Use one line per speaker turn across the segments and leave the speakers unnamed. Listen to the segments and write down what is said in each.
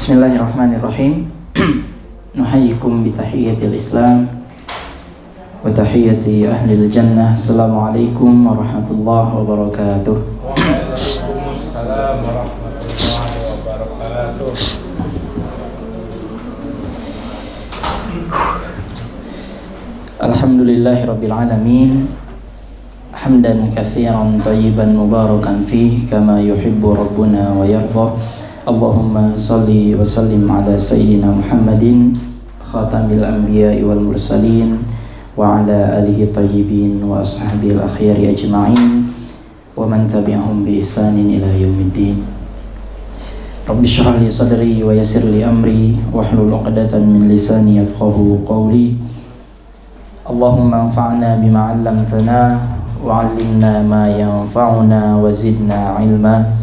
Bismillahirrahmanirrahim. Nuhayyikum bitahiyyatil Islam wa tahiyyati ahlil jannah. Assalamualaikum warahmatullahi wabarakatuh.
Waalaikumsalam warahmatullahi wabarakatuh.
Alhamdulillahi rabbil alamin. Hamdan katsiran thayyiban mubarakan fih kama yuhibbu rabbuna wa yarda. Allahumma salli wa sallim ala sayyidina Muhammadin khatamil anbiya'i wal mursalin wa ala alihi tayyibin wa ashabil akhyari ajma'in wa man tabi'ahum bi ihsanin ila yaumiddin. Rabbi shrah li sadri wa yassir li amri wahlul 'uqdatam min lisani yafqahu qawli. Allahumma anfa'na bima 'allamtana wa 'allimna ma yanfa'una wa zidna 'ilma.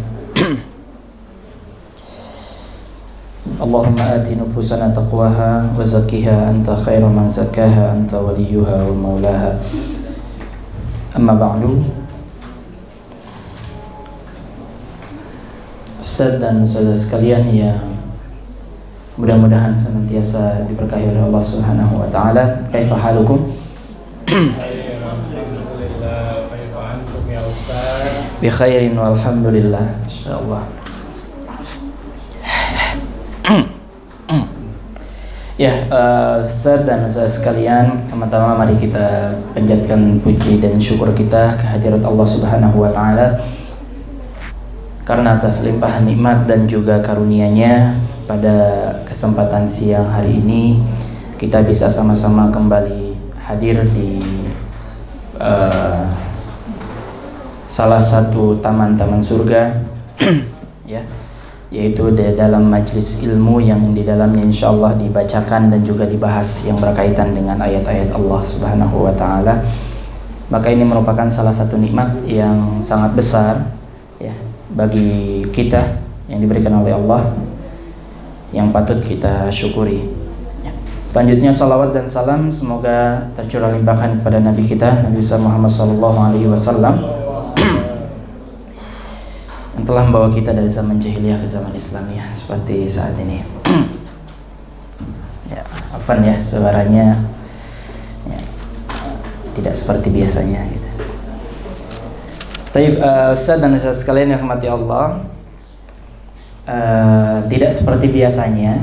Allahumma ati nufusana taqwaha wa zakkiha anta khairu man zakkaha anta waliyuha wa maulaha. Amma ba'du. Ustaz dan saudara sekalian yang mudah-mudahan senantiasa diberkahi oleh Allah Subhanahu wa taala. Kaifa halukum?
Alhamdulillah, kaifa antum ya Ustaz?
Bi khairin walhamdulillah. Insyaallah. Ya, Ustaz dan saudara sekalian, pertama mari kita panjatkan puji dan syukur kita kehadirat Allah Subhanahu wa taala karena atas limpahan nikmat dan juga karunia-Nya pada kesempatan siang hari ini kita bisa sama-sama kembali hadir di salah satu taman-taman surga ya, yaitu di dalam majlis ilmu yang di dalamnya insyaallah dibacakan dan juga dibahas yang berkaitan dengan ayat-ayat Allah Subhanahu wa taala. Maka ini merupakan salah satu nikmat yang sangat besar ya bagi kita yang diberikan oleh Allah yang patut kita syukuri. Ya. Selanjutnya salawat dan salam semoga tercurah limpahkan kepada Nabi kita Nabi Muhammad SAW yang telah membawa kita dari zaman jahiliyah ke zaman Islamiyah seperti saat ini. Ya, afan ya suaranya ya, tidak seperti biasanya gitu. Baik, Ustaz dan Ustaz sekalian yang rahmati Allah, tidak seperti biasanya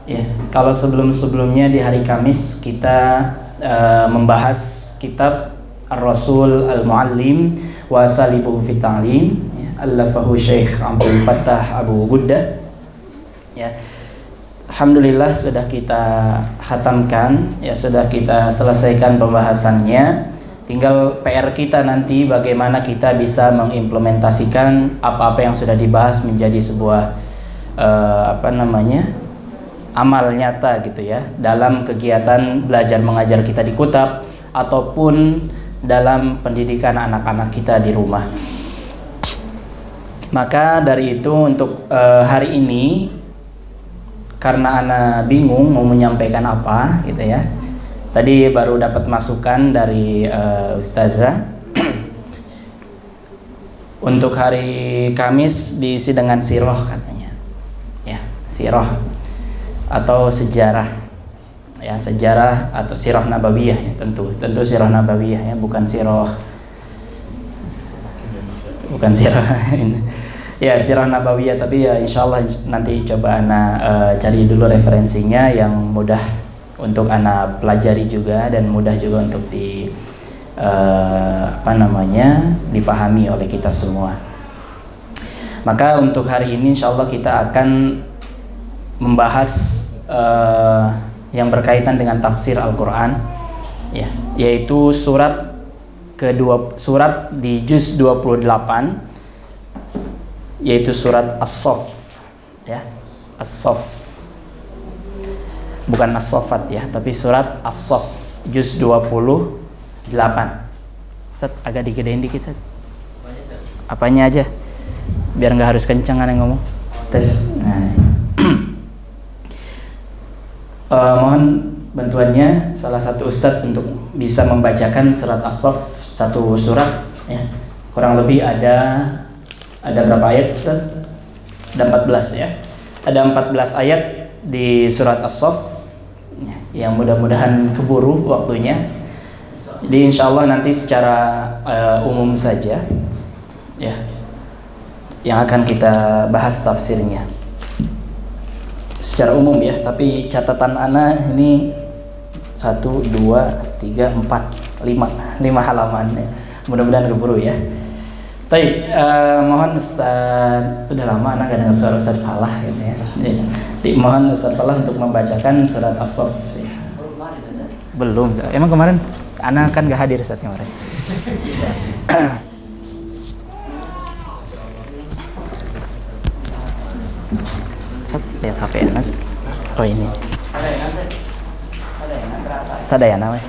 ya. Kalau sebelum-sebelumnya di hari Kamis kita membahas kitab Ar-Rasul Al-Muallim wa Salibuhu fit Ta'lim Allafahu Syekh Abdul Fattah Abu Guddah ya. Alhamdulillah sudah kita khatamkan ya, sudah kita selesaikan pembahasannya. Tinggal PR kita nanti bagaimana kita bisa mengimplementasikan apa-apa yang sudah dibahas menjadi sebuah amal nyata gitu ya, dalam kegiatan belajar mengajar kita di Kutab ataupun dalam pendidikan anak-anak kita di rumah. Maka dari itu untuk hari ini, karena Ana bingung mau menyampaikan apa gitu ya, tadi baru dapat masukan dari Ustazah untuk hari Kamis diisi dengan sirah katanya ya, sirah atau sejarah ya, sejarah atau sirah nabawiyah ya, tentu sirah nabawiyah ya, bukan sirah ya, sirah nabawiyah, tapi ya insyaallah nanti coba Ana cari dulu referensinya yang mudah untuk Ana pelajari juga dan mudah juga untuk difahami oleh kita semua. Maka untuk hari ini insyaallah kita akan membahas yang berkaitan dengan tafsir Al-Qur'an ya, yaitu surat di juz 28, yaitu surat As-Saff ya, As-Saff bukan As-Saffat ya, tapi surat As-Saff juz 28. Set, agak digedein dikit Set. Apanya aja biar nggak harus kencang yang ngomong. Tes. Nah. Mohon bantuannya salah satu ustadz untuk bisa membacakan surat As-Saff satu surat ya. Kurang lebih ada berapa ayat Ustaz? Ada 14 ya. Ada 14 ayat di surat As-Saff yang mudah-mudahan keburu waktunya. Jadi insyaallah nanti secara umum saja ya yang akan kita bahas tafsirnya secara umum ya, tapi catatan ana ini 1, 2, 3, 4, 5 halaman ya. Mudah-mudahan keburu ya. Baik, mohon Ustaz, udah lama anak gak dengar suara Ustaz Falah gitu ya. Mohon Ustaz Falah untuk membacakan surat As-Saff ya. Belum, emang kemarin anak kan gak hadir saat kemarin. Lihat HP Mas. Oh ini. Sadayana weh.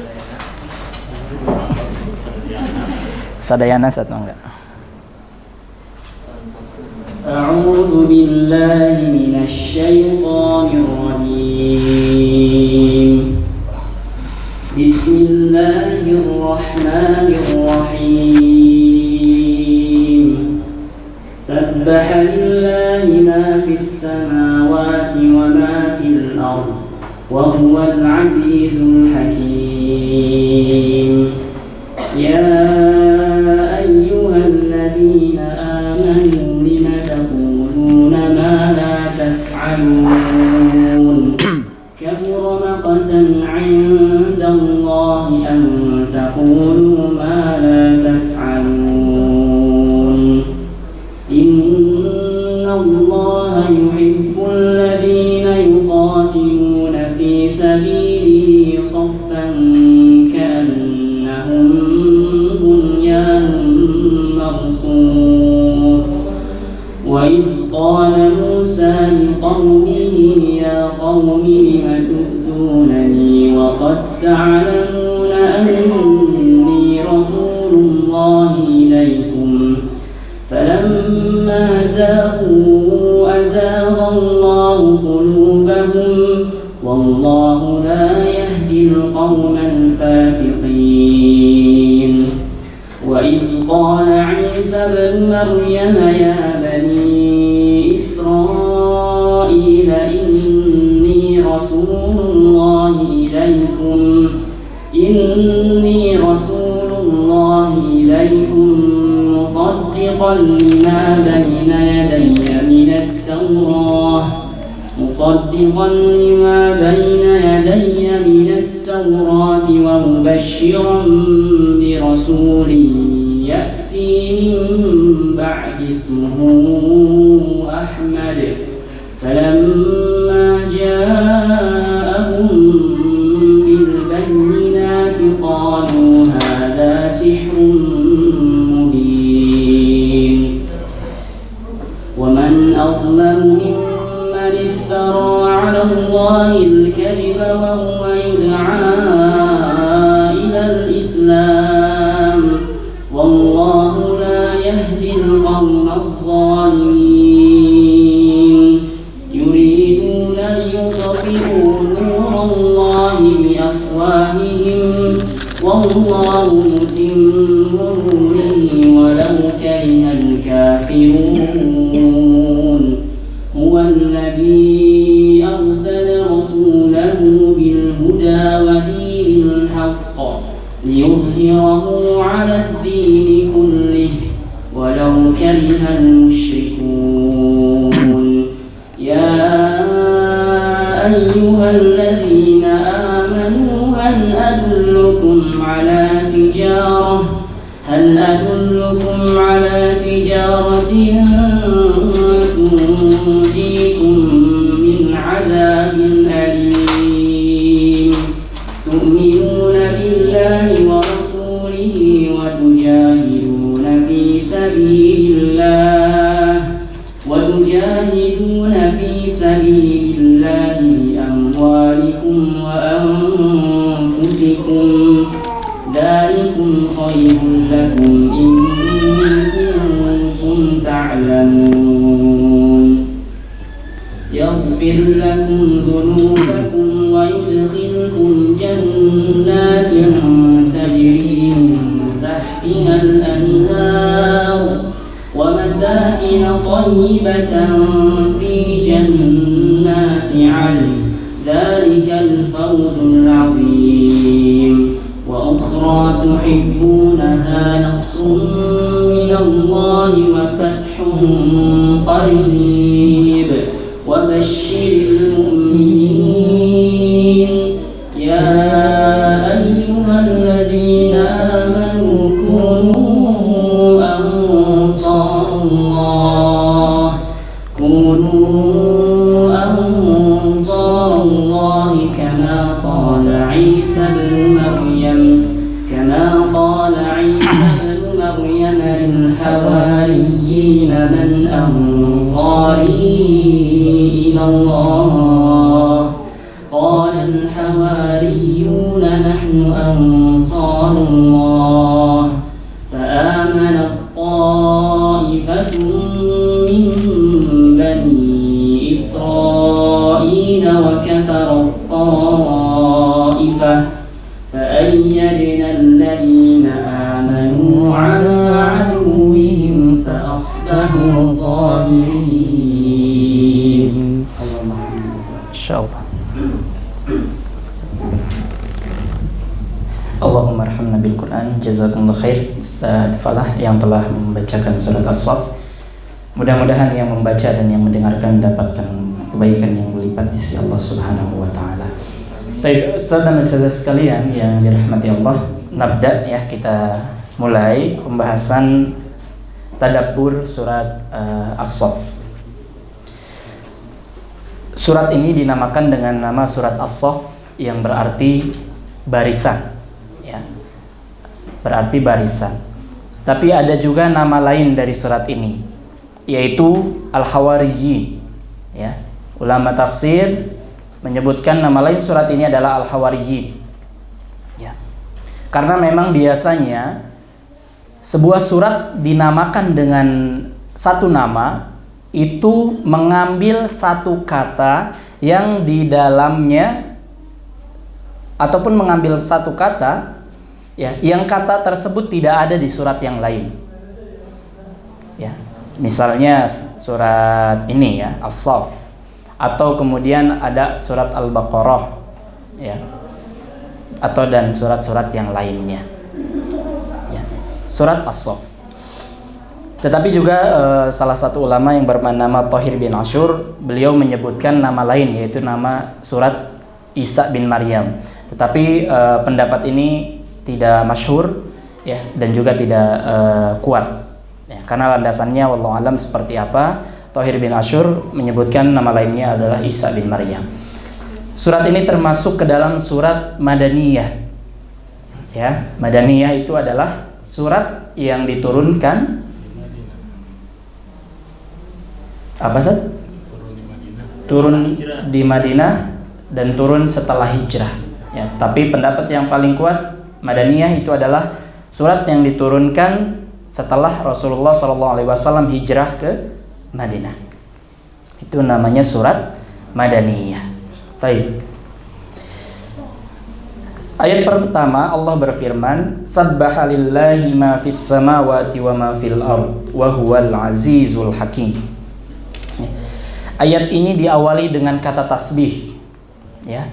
Sadayana satu enggak.
أعوذ بالله من الشيطان الرجيم بسم الله الرحمن الرحيم سبح لله ما في السماوات وما في الأرض وهو العزيز الحكيم يا أيها الذين آمنوا لم تقولون ما لا تفعلون كبر مقتا عند الله أن تقولوا ما لا تفعلون إن الله يحب الذين يقاتلون في سبيله صفا كأنهم بنيان مرصوص وإذ قال موسى لقومه يا قوم لم تؤذونني وقد تعلمون أني رسول الله إليكم فلما زاغوا أزاغ الله قلوبهم والله لا يهدي القوم الفاسقين وإذ قال عيسى ابن مريم يا بني إسرائيل إني رسول الله إليكم مصدقا لما بين يدي من التوراة ومبشرا برسول يأتي من بعد اسمه أحمد فلما جاءهم بالبينات قالوا هذا سحر مبين ومن أظلم ممن افترى على الله الكذب وهو يدعى إلى الإسلام والله لا يهدي القوم الظالمين يريدون ليطفئوا نور الله بأفواههم والله متم نوره ولو كره الكافرون هو الذي أرسل رسوله بالهدى ودين الحق ليظهره على الدين كله ولو كره المشركون يا أيها الذين آمنوا هل أدلكم على تجارة تنجيكم من عذاب أليم تؤمنون بالله ورسوله وتجاهدون في سبيل الله بأموالكم وأنفسكم ذلكم خير لكم إن كنتم تعلمون يغفر لكم ذنوبكم ويدخلكم جنات تجري من تحتها الأنهار ومساكن طيبة في جنات ذلك الفوز العظيم وأخرى تحبونها نصر من الله وفتح قريب وبشر المؤمنين يا أيها الذين آمنوا كونوا أنصار الله كما قال عيسى بن مريم للحواريين من أنصاري إلى الله قال الحواريون نحن أنصار الله فآمنت طائفة من بني إسرائيل وكفرت طائفة فأيدنا الذين آمنوا على عدوهم فأصبحوا ظاهرين.
InsyaAllah. Allahumma arhamna bil Quran. Jazakumullah khair Ustaz Falah yang telah membacakan surat As-Saff. Mudah-mudahan yang membaca dan yang mendengarkan mendapatkan kebaikan yang berlipat di sisi Allah Subhanahu wa taala. Baik, Ustaz dan Ustazah sekalian yang dirahmati Allah, nabda ya, kita mulai pembahasan tadabbur surat As-Saff. Surat ini dinamakan dengan nama surat As-Saff yang berarti barisan ya. Berarti barisan. Tapi ada juga nama lain dari surat ini, yaitu Al-Hawariyyin ya. Ulama tafsir menyebutkan nama lain surat ini adalah Al-Hawariyyin ya. Karena memang biasanya sebuah surat dinamakan dengan satu nama itu mengambil satu kata yang di dalamnya, ataupun mengambil satu kata ya, yang kata tersebut tidak ada di surat yang lain ya. Misalnya surat ini ya, As-Saff, atau kemudian ada surat Al-Baqarah ya, atau dan surat-surat yang lainnya ya. Surat As-Saff. Tetapi juga salah satu ulama yang bernama Thahir bin Ashur, beliau menyebutkan nama lain, yaitu nama surat Isa bin Maryam. Tetapi pendapat ini tidak masyhur ya, dan juga tidak kuat ya, karena landasannya wallahu alam seperti apa. Thahir bin Ashur menyebutkan nama lainnya adalah Isa bin Maryam. Surat ini termasuk ke dalam surat Madaniyah ya. Madaniyah itu adalah surat yang diturunkan apa Ustaz? Turun di Madinah dan turun setelah hijrah ya. Tapi pendapat yang paling kuat, Madaniyah itu adalah surat yang diturunkan setelah Rasulullah SAW hijrah ke Madinah. Itu namanya surat Madaniyah. Baik. Ayat pertama Allah berfirman, Sabbaha lillahi ma fis samawati wa ma fil ard wa huwal azizul hakim. Ayat ini diawali dengan kata tasbih ya,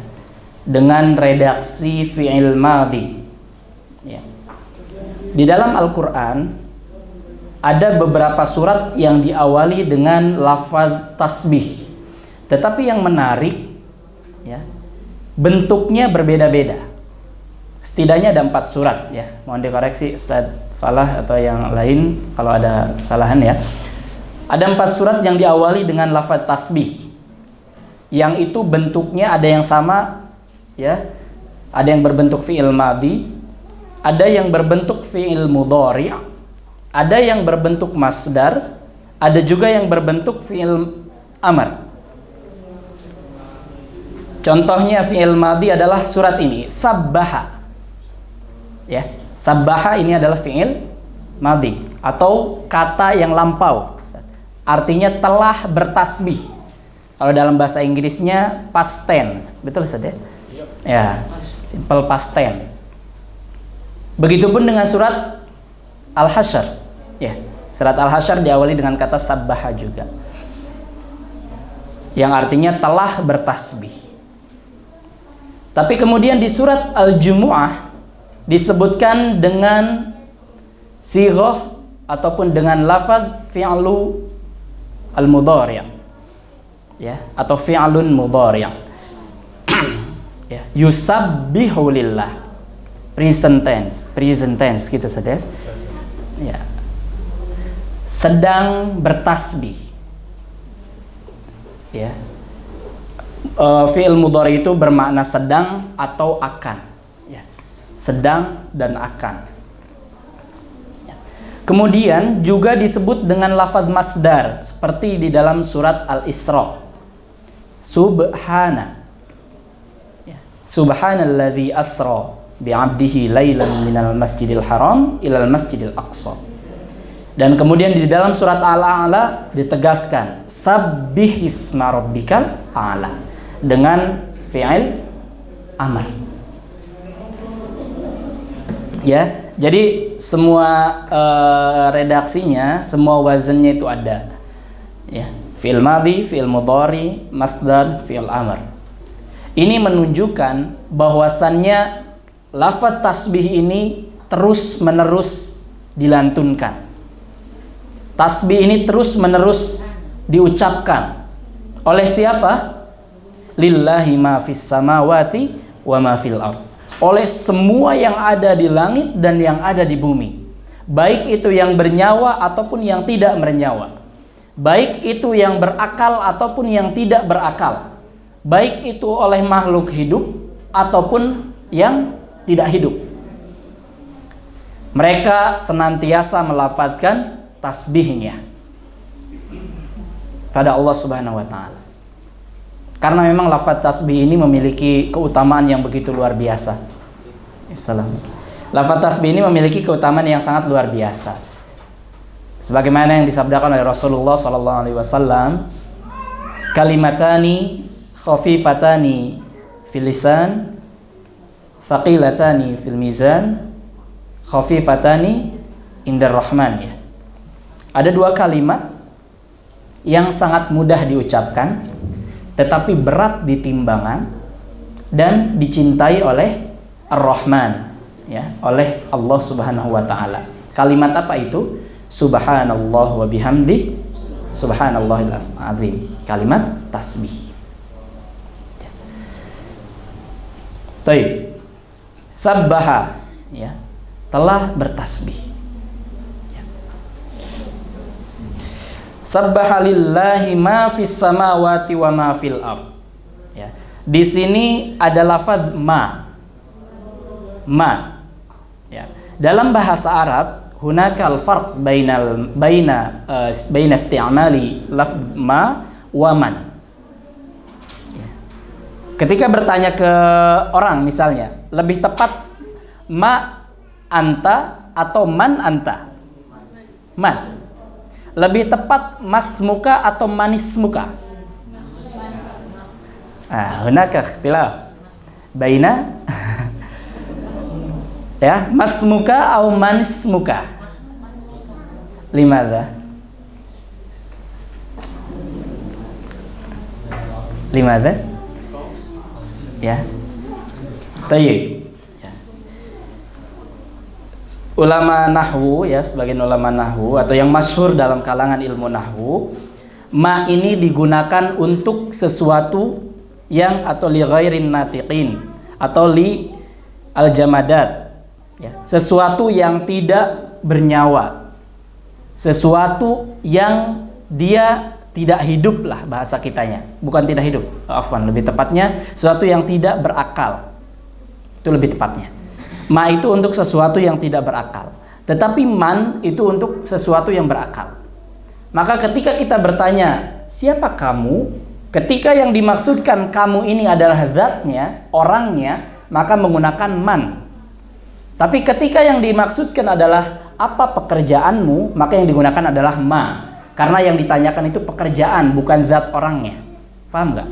dengan redaksi fi'il madhi ya. Di dalam Al-Quran ada beberapa surat yang diawali dengan lafaz tasbih, tetapi yang menarik ya, bentuknya berbeda-beda. Setidaknya ada 4 surat ya. Mohon dikoreksi Ustaz Falah atau yang lain kalau ada kesalahan ya. Ada 4 surat yang diawali dengan lafaz tasbih, yang itu bentuknya ada yang sama ya. Ada yang berbentuk fi'il madhi, ada yang berbentuk fi'il mudhari', ada yang berbentuk masdar, ada juga yang berbentuk fi'il amar. Contohnya fi'il madhi adalah surat ini, sabbaha ya. Sabbaha ini adalah fi'il madhi atau kata yang lampau, artinya telah bertasbih. Kalau dalam bahasa Inggrisnya past tense, betul Ustaz ya? Ya, simple past tense. Begitupun dengan surat Al-Hasyr ya. Surat Al-Hasyr diawali dengan kata sabbaha juga, yang artinya telah bertasbih Tapi kemudian di surat Al-Jumu'ah disebutkan dengan sighah ataupun dengan lafaz fi'lu al-mudhari', ya, atau fi'lun mudhari'. Ya, yusabbihu lillah, present tense gitu saja. Ya. Sedang bertasbih. Ya. Fi'il mudhari itu bermakna sedang atau akan, ya. Sedang dan akan. Ya. Kemudian juga disebut dengan lafaz masdar seperti di dalam surat Al-Isra. Subhana. Ya. Subhanalladzi asra bi'abdihi lailan minal masjidil haram ilal masjidil aqsa. Dan kemudian di dalam surat Al-A'la ditegaskan sabbihisma rabbikal a'la dengan fi'il amr. Ya, jadi semua redaksinya, semua wazannya itu ada. Ya, fi'il madhi, fi'il mudhari, masdar, fi'il amr. Ini menunjukkan bahwasannya lafaz tasbih ini terus-menerus dilantunkan. Tasbih ini terus-menerus diucapkan oleh siapa? Lillahi ma fis samawati wa ma fil ardh. Oleh semua yang ada di langit dan yang ada di bumi. Baik itu yang bernyawa ataupun yang tidak bernyawa. Baik itu yang berakal ataupun yang tidak berakal. Baik itu oleh makhluk hidup ataupun yang tidak hidup. Mereka senantiasa melafadzkan tasbihnya pada Allah Subhanahu wa taala. Karena memang lafaz tasbih ini memiliki keutamaan yang begitu luar biasa. Lafaz tasbih ini memiliki keutamaan yang sangat luar biasa. Sebagaimana yang disabdakan oleh Rasulullah sallallahu alaihi wasallam, kalimatani khafifatani fil lisan, thaqilatani fil mizan, khafifatani indar rahman, ya. Ada dua kalimat yang sangat mudah diucapkan tetapi berat di timbangan dan dicintai oleh Ar-Rahman, ya, oleh Allah Subhanahu wa taala. Kalimat apa itu? Subhanallah wa bihamdi subhanallahil azim. Kalimat tasbih. Baik. Sabbaha, ya, telah bertasbih. Sabbaha lillahi ma fis samawati wa ma fil ardh. Ya. Di sini ada lafaz ma. Ma. Ya. Dalam bahasa Arab, hunakal farq baina isti'mali lafz ma wa man. Ya. Ketika bertanya ke orang misalnya, lebih tepat ma anta atau man anta? Man. Lebih tepat mas muka atau manis muka? Hunaka ikhtilaf baina ya, mas muka atau manis muka? Limadha? Ya. Tayyib. Ulama nahwu, ya, sebagian ulama nahwu atau yang masyhur dalam kalangan ilmu nahwu, ma ini digunakan untuk sesuatu yang atau li ghairin natiqin atau li al-jamadat, ya, sesuatu yang tidak bernyawa, sesuatu yang dia tidak hidup lah bahasa kitanya, bukan tidak hidup, afwan, lebih tepatnya sesuatu yang tidak berakal, itu lebih tepatnya. Ma itu untuk sesuatu yang tidak berakal, tetapi man itu untuk sesuatu yang berakal. Maka ketika kita bertanya siapa kamu, ketika yang dimaksudkan kamu ini adalah zatnya, orangnya, maka menggunakan man. Tapi ketika yang dimaksudkan adalah apa pekerjaanmu, maka yang digunakan adalah ma. Karena yang ditanyakan itu pekerjaan, bukan zat orangnya. Paham nggak?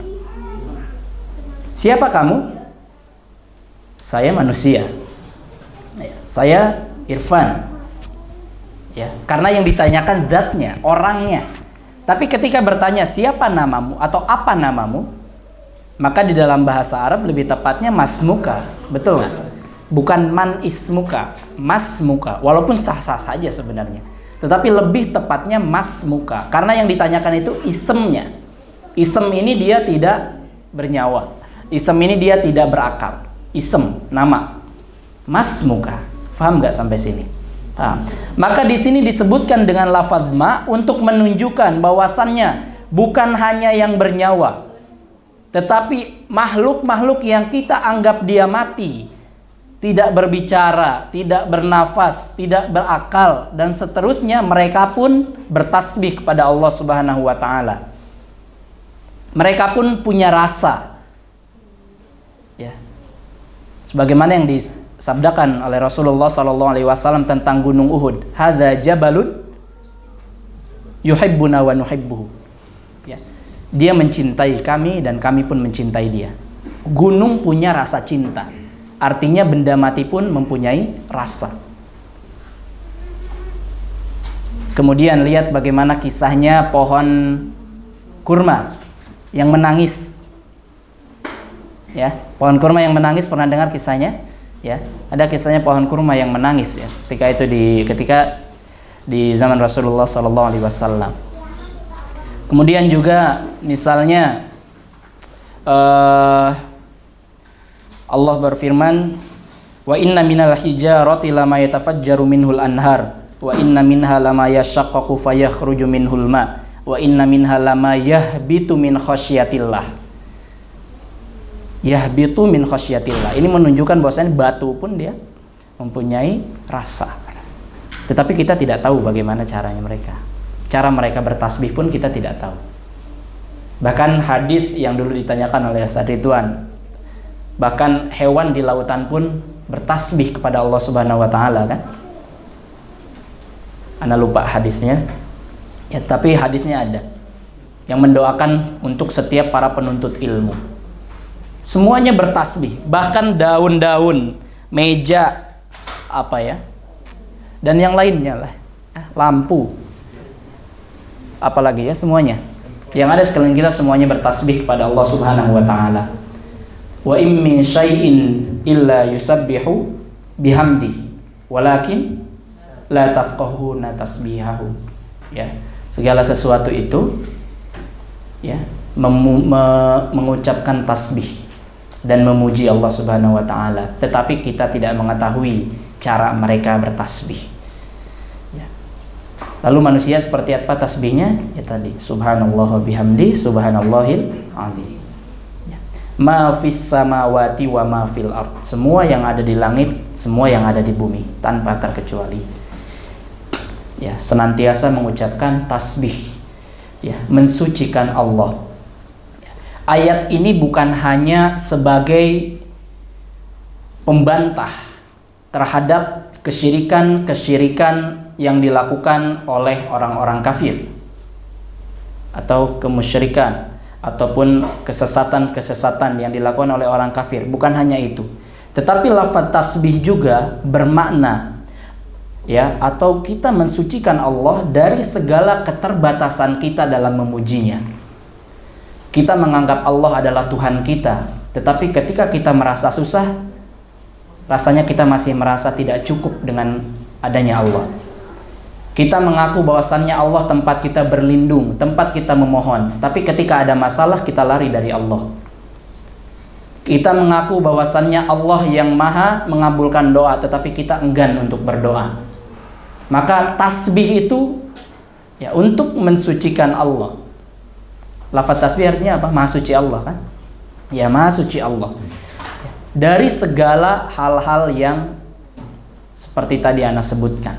Siapa kamu? Saya manusia. Saya Irfan, ya, karena yang ditanyakan zatnya, orangnya. Tapi ketika bertanya siapa namamu atau apa namamu, Maka di dalam bahasa Arab lebih tepatnya masmuka, betul nggak? Bukan man ismuka, masmuka. Walaupun sah-sah saja sebenarnya, tetapi lebih tepatnya masmuka, karena yang ditanyakan itu isemnya. Isem ini dia tidak bernyawa, isem ini dia tidak berakal. Isem, nama. Masmuka, paham nggak sampai sini? Paham. Maka di sini disebutkan dengan lafaz ma untuk menunjukkan bahwasannya bukan hanya yang bernyawa, tetapi makhluk-makhluk yang kita anggap dia mati, tidak berbicara, tidak bernafas, tidak berakal, dan seterusnya, mereka pun bertasbih kepada Allah Subhanahu wa Ta'ala. Mereka pun punya rasa, ya. Sebagaimana yang disabdakan oleh Rasulullah SAW tentang Gunung Uhud, hadza jabalun yuhibbuna wa nuhibbuhu. Ya. Dia mencintai kami dan kami pun mencintai dia. Gunung punya rasa cinta. Artinya benda mati pun mempunyai rasa. Kemudian lihat bagaimana kisahnya pohon kurma yang menangis. Ya, pohon kurma yang menangis, pernah dengar kisahnya? Ya, ada kisahnya pohon kurma yang menangis ya. Ketika di zaman Rasulullah SAW. Kemudian juga misalnya Allah berfirman, wa inna minal hijarati lama yatafajjaru minhul anhar, wa inna minha lama yashaqqaqu fayakhruju minhul ma, wa inna minha lama yahbitu min khasyatillah. Yahbitu min khasyatillah. Ini menunjukkan bahwasanya batu pun dia mempunyai rasa. Tetapi kita tidak tahu bagaimana caranya mereka. Cara mereka bertasbih pun kita tidak tahu. Bahkan hadis yang dulu ditanyakan oleh Ustaz Ridwan, bahkan hewan di lautan pun bertasbih kepada Allah Subhanahu wa Ta'ala, kan? Ana lupa hadisnya. Ya, tapi hadisnya ada yang mendoakan untuk setiap para penuntut ilmu. Semuanya bertasbih, bahkan daun-daun, meja, dan yang lainnya lah, lampu, apalagi ya, semuanya. Yang ada sekalian kita semuanya bertasbih kepada Allah Subhanahu wa Ta'ala. Wa in min syai'in illa yusabbihu bihamdihi walakin la tafqahuna tasbihahu. Ya, segala sesuatu itu ya mengucapkan tasbih dan memuji Allah Subhanahu wa Ta'ala, tetapi kita tidak mengetahui cara mereka bertasbih. Ya. Lalu manusia seperti apa tasbihnya? Ya tadi, subhanallah bihamdi, subhanallahil azim. Ya. Ma fis samawati wa ma fil ard. Semua yang ada di langit, semua yang ada di bumi, tanpa terkecuali. Ya, senantiasa mengucapkan tasbih. Ya, mensucikan Allah. Ayat ini bukan hanya sebagai pembantah terhadap kesyirikan-kesyirikan yang dilakukan oleh orang-orang kafir atau kemusyrikan ataupun kesesatan-kesesatan yang dilakukan oleh orang kafir. Bukan hanya itu, tetapi lafaz tasbih juga bermakna ya, atau kita mensucikan Allah dari segala keterbatasan kita dalam memujinya. Kita menganggap Allah adalah Tuhan kita, tetapi ketika kita merasa susah, rasanya kita masih merasa tidak cukup dengan adanya Allah. Kita mengaku bahwasannya Allah tempat kita berlindung, tempat kita memohon, tapi ketika ada masalah kita lari dari Allah. Kita mengaku bahwasannya Allah yang maha mengabulkan doa, tetapi kita enggan untuk berdoa. Maka tasbih itu ya untuk mensucikan Allah. Lafaz tasbih artinya apa? Maha suci Allah, kan? Ya, maha suci Allah dari segala hal-hal yang seperti tadi Ana sebutkan.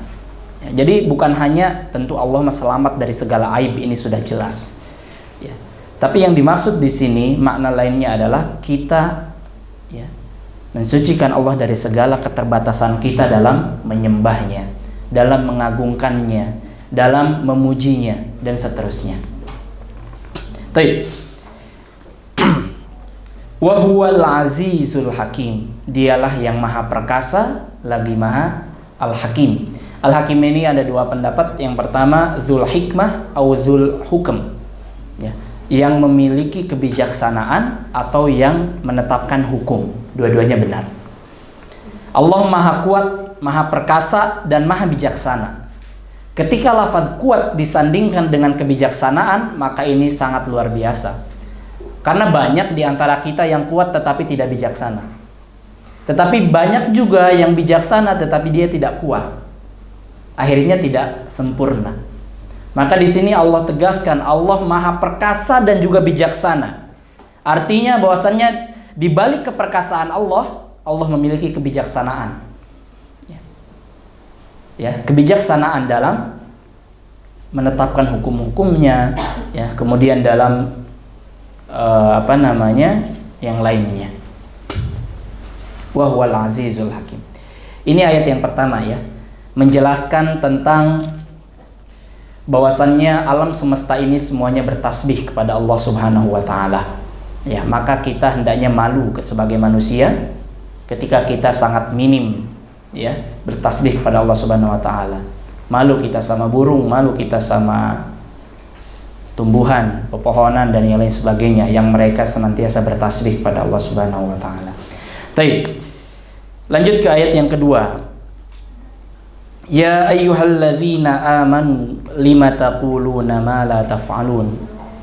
Ya, jadi bukan hanya tentu Allah selamat dari segala aib, ini sudah jelas. Ya. Tapi yang dimaksud di sini makna lainnya adalah kita ya mensucikan Allah dari segala keterbatasan kita dalam menyembahnya, dalam mengagungkannya, dalam memujinya dan seterusnya. Baik. Wa huwal azizul hakim. Dialah yang maha perkasa lagi maha al-hakim. Al-hakim ini ada dua pendapat. Yang pertama zul hikmah atau zul hukm. Ya. yang memiliki kebijaksanaan atau yang menetapkan hukum. Dua-duanya benar. Allah Maha Kuat, Maha Perkasa, dan Maha Bijaksana. Ketika lafaz kuat disandingkan dengan kebijaksanaan, maka ini sangat luar biasa. Karena banyak di antara kita yang kuat tetapi tidak bijaksana. Tetapi banyak juga yang bijaksana tetapi dia tidak kuat. Akhirnya tidak sempurna. Maka di sini Allah tegaskan Allah Maha Perkasa dan juga bijaksana. Artinya bahwasannya di balik keperkasaan Allah memiliki kebijaksanaan. Ya, kebijaksanaan dalam menetapkan hukum-hukumnya, ya, kemudian dalam yang lainnya. Wa huwal azizul hakim. Ini ayat yang pertama, ya, menjelaskan tentang bahwasannya alam semesta ini semuanya bertasbih kepada Allah Subhanahu wa taala. Ya, maka kita hendaknya malu sebagai manusia ketika kita sangat minim, ya, bertasbih kepada Allah Subhanahu wa taala. Malu kita sama burung, malu kita sama tumbuhan, pepohonan dan yang lain sebagainya yang mereka senantiasa bertasbih kepada Allah Subhanahu wa taala. Baik. Lanjut ke ayat yang kedua. Ya ayyuhalladzina amanu lima taquluna ma la taf'alun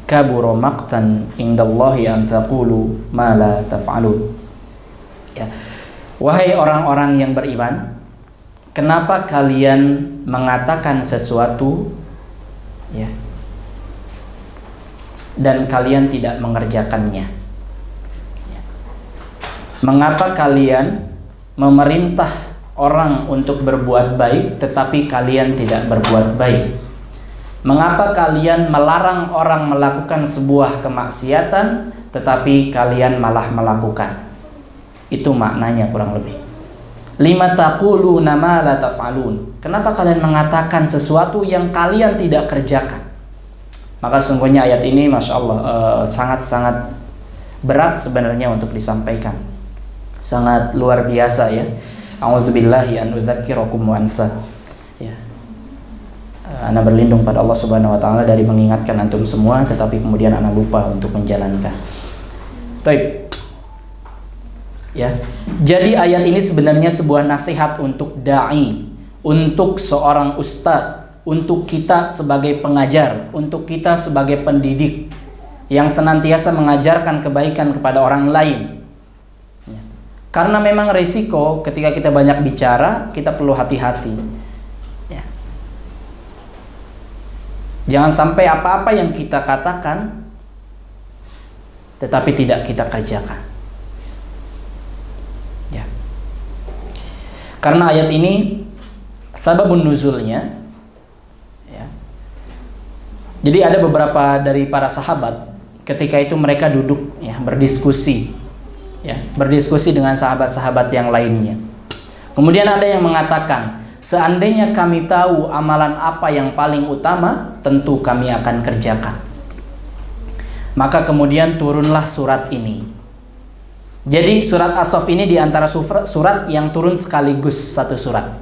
kabura maqtan indallahi an taqulu ma la taf'alun. Ya. Wahai orang-orang yang beriman, kenapa kalian mengatakan sesuatu, ya, dan kalian tidak mengerjakannya? Ya. Mengapa kalian memerintah orang untuk berbuat baik tetapi kalian tidak berbuat baik? Mengapa kalian melarang orang melakukan sebuah kemaksiatan tetapi kalian malah melakukan? Itu maknanya kurang lebih. Lima taquluna ma la taf'alun. Kenapa kalian mengatakan sesuatu yang kalian tidak kerjakan? Maka sungguhnya ayat ini Masya Allah sangat-sangat berat sebenarnya untuk disampaikan. Sangat luar biasa, ya. A'udzubillahi an udzakirakum wa ansa. Ya. Ana berlindung pada Allah Subhanahu wa taala dari mengingatkan antum semua tetapi kemudian ana lupa untuk menjalankan. Baik. Ya. Jadi ayat ini sebenarnya sebuah nasihat untuk dai, untuk seorang ustadz, untuk kita sebagai pengajar, untuk kita sebagai pendidik yang senantiasa mengajarkan kebaikan kepada orang lain. Ya. Karena memang risiko ketika kita banyak bicara, kita perlu hati-hati. Ya. Jangan sampai apa-apa yang kita katakan tetapi tidak kita kerjakan. Ya. Karena ayat ini sababun nuzulnya, ya. Jadi ada beberapa dari para sahabat ketika itu mereka duduk, ya, berdiskusi, ya, berdiskusi dengan sahabat-sahabat yang lainnya. Kemudian ada yang mengatakan, seandainya kami tahu amalan apa yang paling utama, tentu kami akan kerjakan. Maka kemudian turunlah surat ini. Jadi surat As-Saff ini diantara surat yang turun sekaligus satu surat.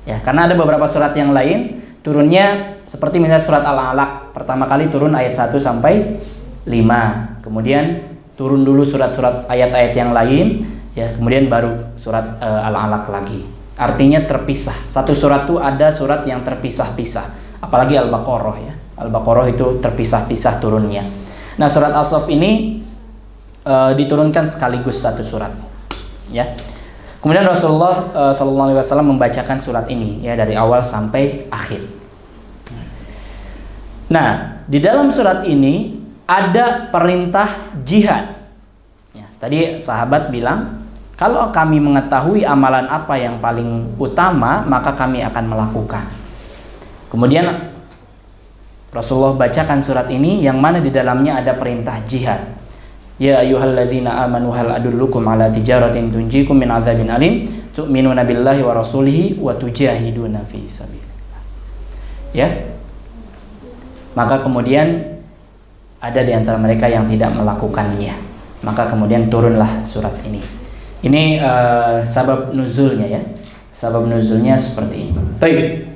Ya, karena ada beberapa surat yang lain turunnya seperti misalnya surat Al-Alaq. Pertama kali turun ayat 1 sampai 5. Kemudian turun dulu surat-surat ayat-ayat yang lain, ya, kemudian baru surat Al-Alaq lagi. Artinya terpisah. Satu surat itu ada surat yang terpisah-pisah. Apalagi Al-Baqarah, ya. Al-Baqarah itu terpisah-pisah turunnya. Nah, surat As-Saff ini diturunkan sekaligus satu surat, ya. Kemudian Rasulullah SAW membacakan surat ini, ya, dari awal sampai akhir. Nah, di dalam surat ini ada perintah jihad. Ya, tadi sahabat bilang, kalau kami mengetahui amalan apa yang paling utama, maka kami akan melakukan. Kemudian Rasulullah bacakan surat ini yang mana di dalamnya ada perintah jihad. Ya ayyuhalladzina amanu hal adullukum ala tijaratin tunjikum min adzabin alim tu'minuna billahi wa rasulihi wa tujahiduna fi sabilillah. Ya. Maka kemudian ada di antara mereka yang tidak melakukannya. Maka kemudian turunlah surat ini. Ini sabab nuzulnya, ya. Sabab nuzulnya seperti ini. Baik.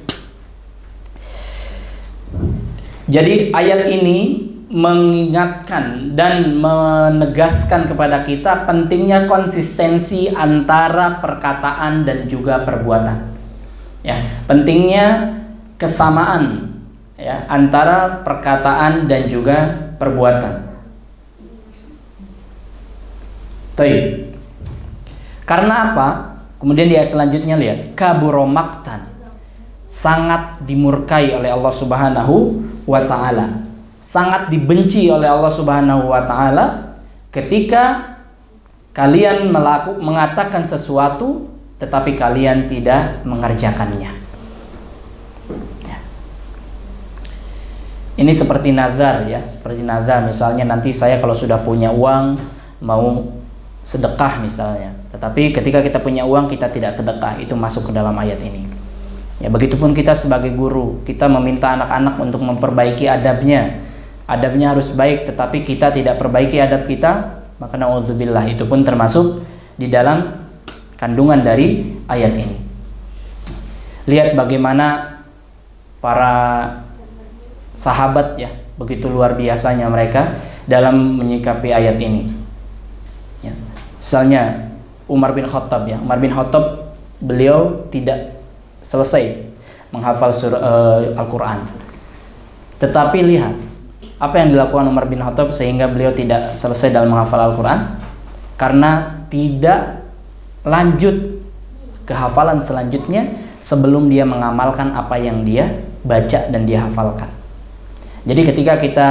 Jadi ayat ini mengingatkan dan menegaskan kepada kita pentingnya konsistensi antara perkataan dan juga perbuatan. Ya, pentingnya kesamaan ya antara perkataan dan juga perbuatan. Baik. Karena apa? Kemudian di ayat selanjutnya lihat, kaburo maktan, sangat dimurkai oleh Allah Subhanahu wa taala. Sangat dibenci oleh Allah Subhanahu wa taala ketika kalian mengatakan sesuatu tetapi kalian tidak mengerjakannya. Ya. Ini seperti nazar ya, seperti nazar misalnya nanti saya kalau sudah punya uang mau sedekah misalnya, tetapi ketika kita punya uang kita tidak sedekah, itu masuk ke dalam ayat ini. Ya, begitupun kita sebagai guru, kita meminta anak-anak untuk memperbaiki adabnya. Adabnya harus baik, tetapi kita tidak perbaiki adab kita, maka na'udzubillah, itu pun termasuk di dalam kandungan dari ayat ini. Lihat bagaimana para sahabat ya, begitu luar biasanya mereka dalam menyikapi ayat ini. Ya. Misalnya Umar bin Khattab ya, Umar bin Khattab beliau tidak selesai menghafal Al-Quran. Tetapi lihat apa yang dilakukan Umar bin Khattab sehingga beliau tidak selesai dalam menghafal Al-Quran, karena tidak lanjut ke hafalan selanjutnya sebelum dia mengamalkan apa yang dia baca dan dia hafalkan. Jadi ketika kita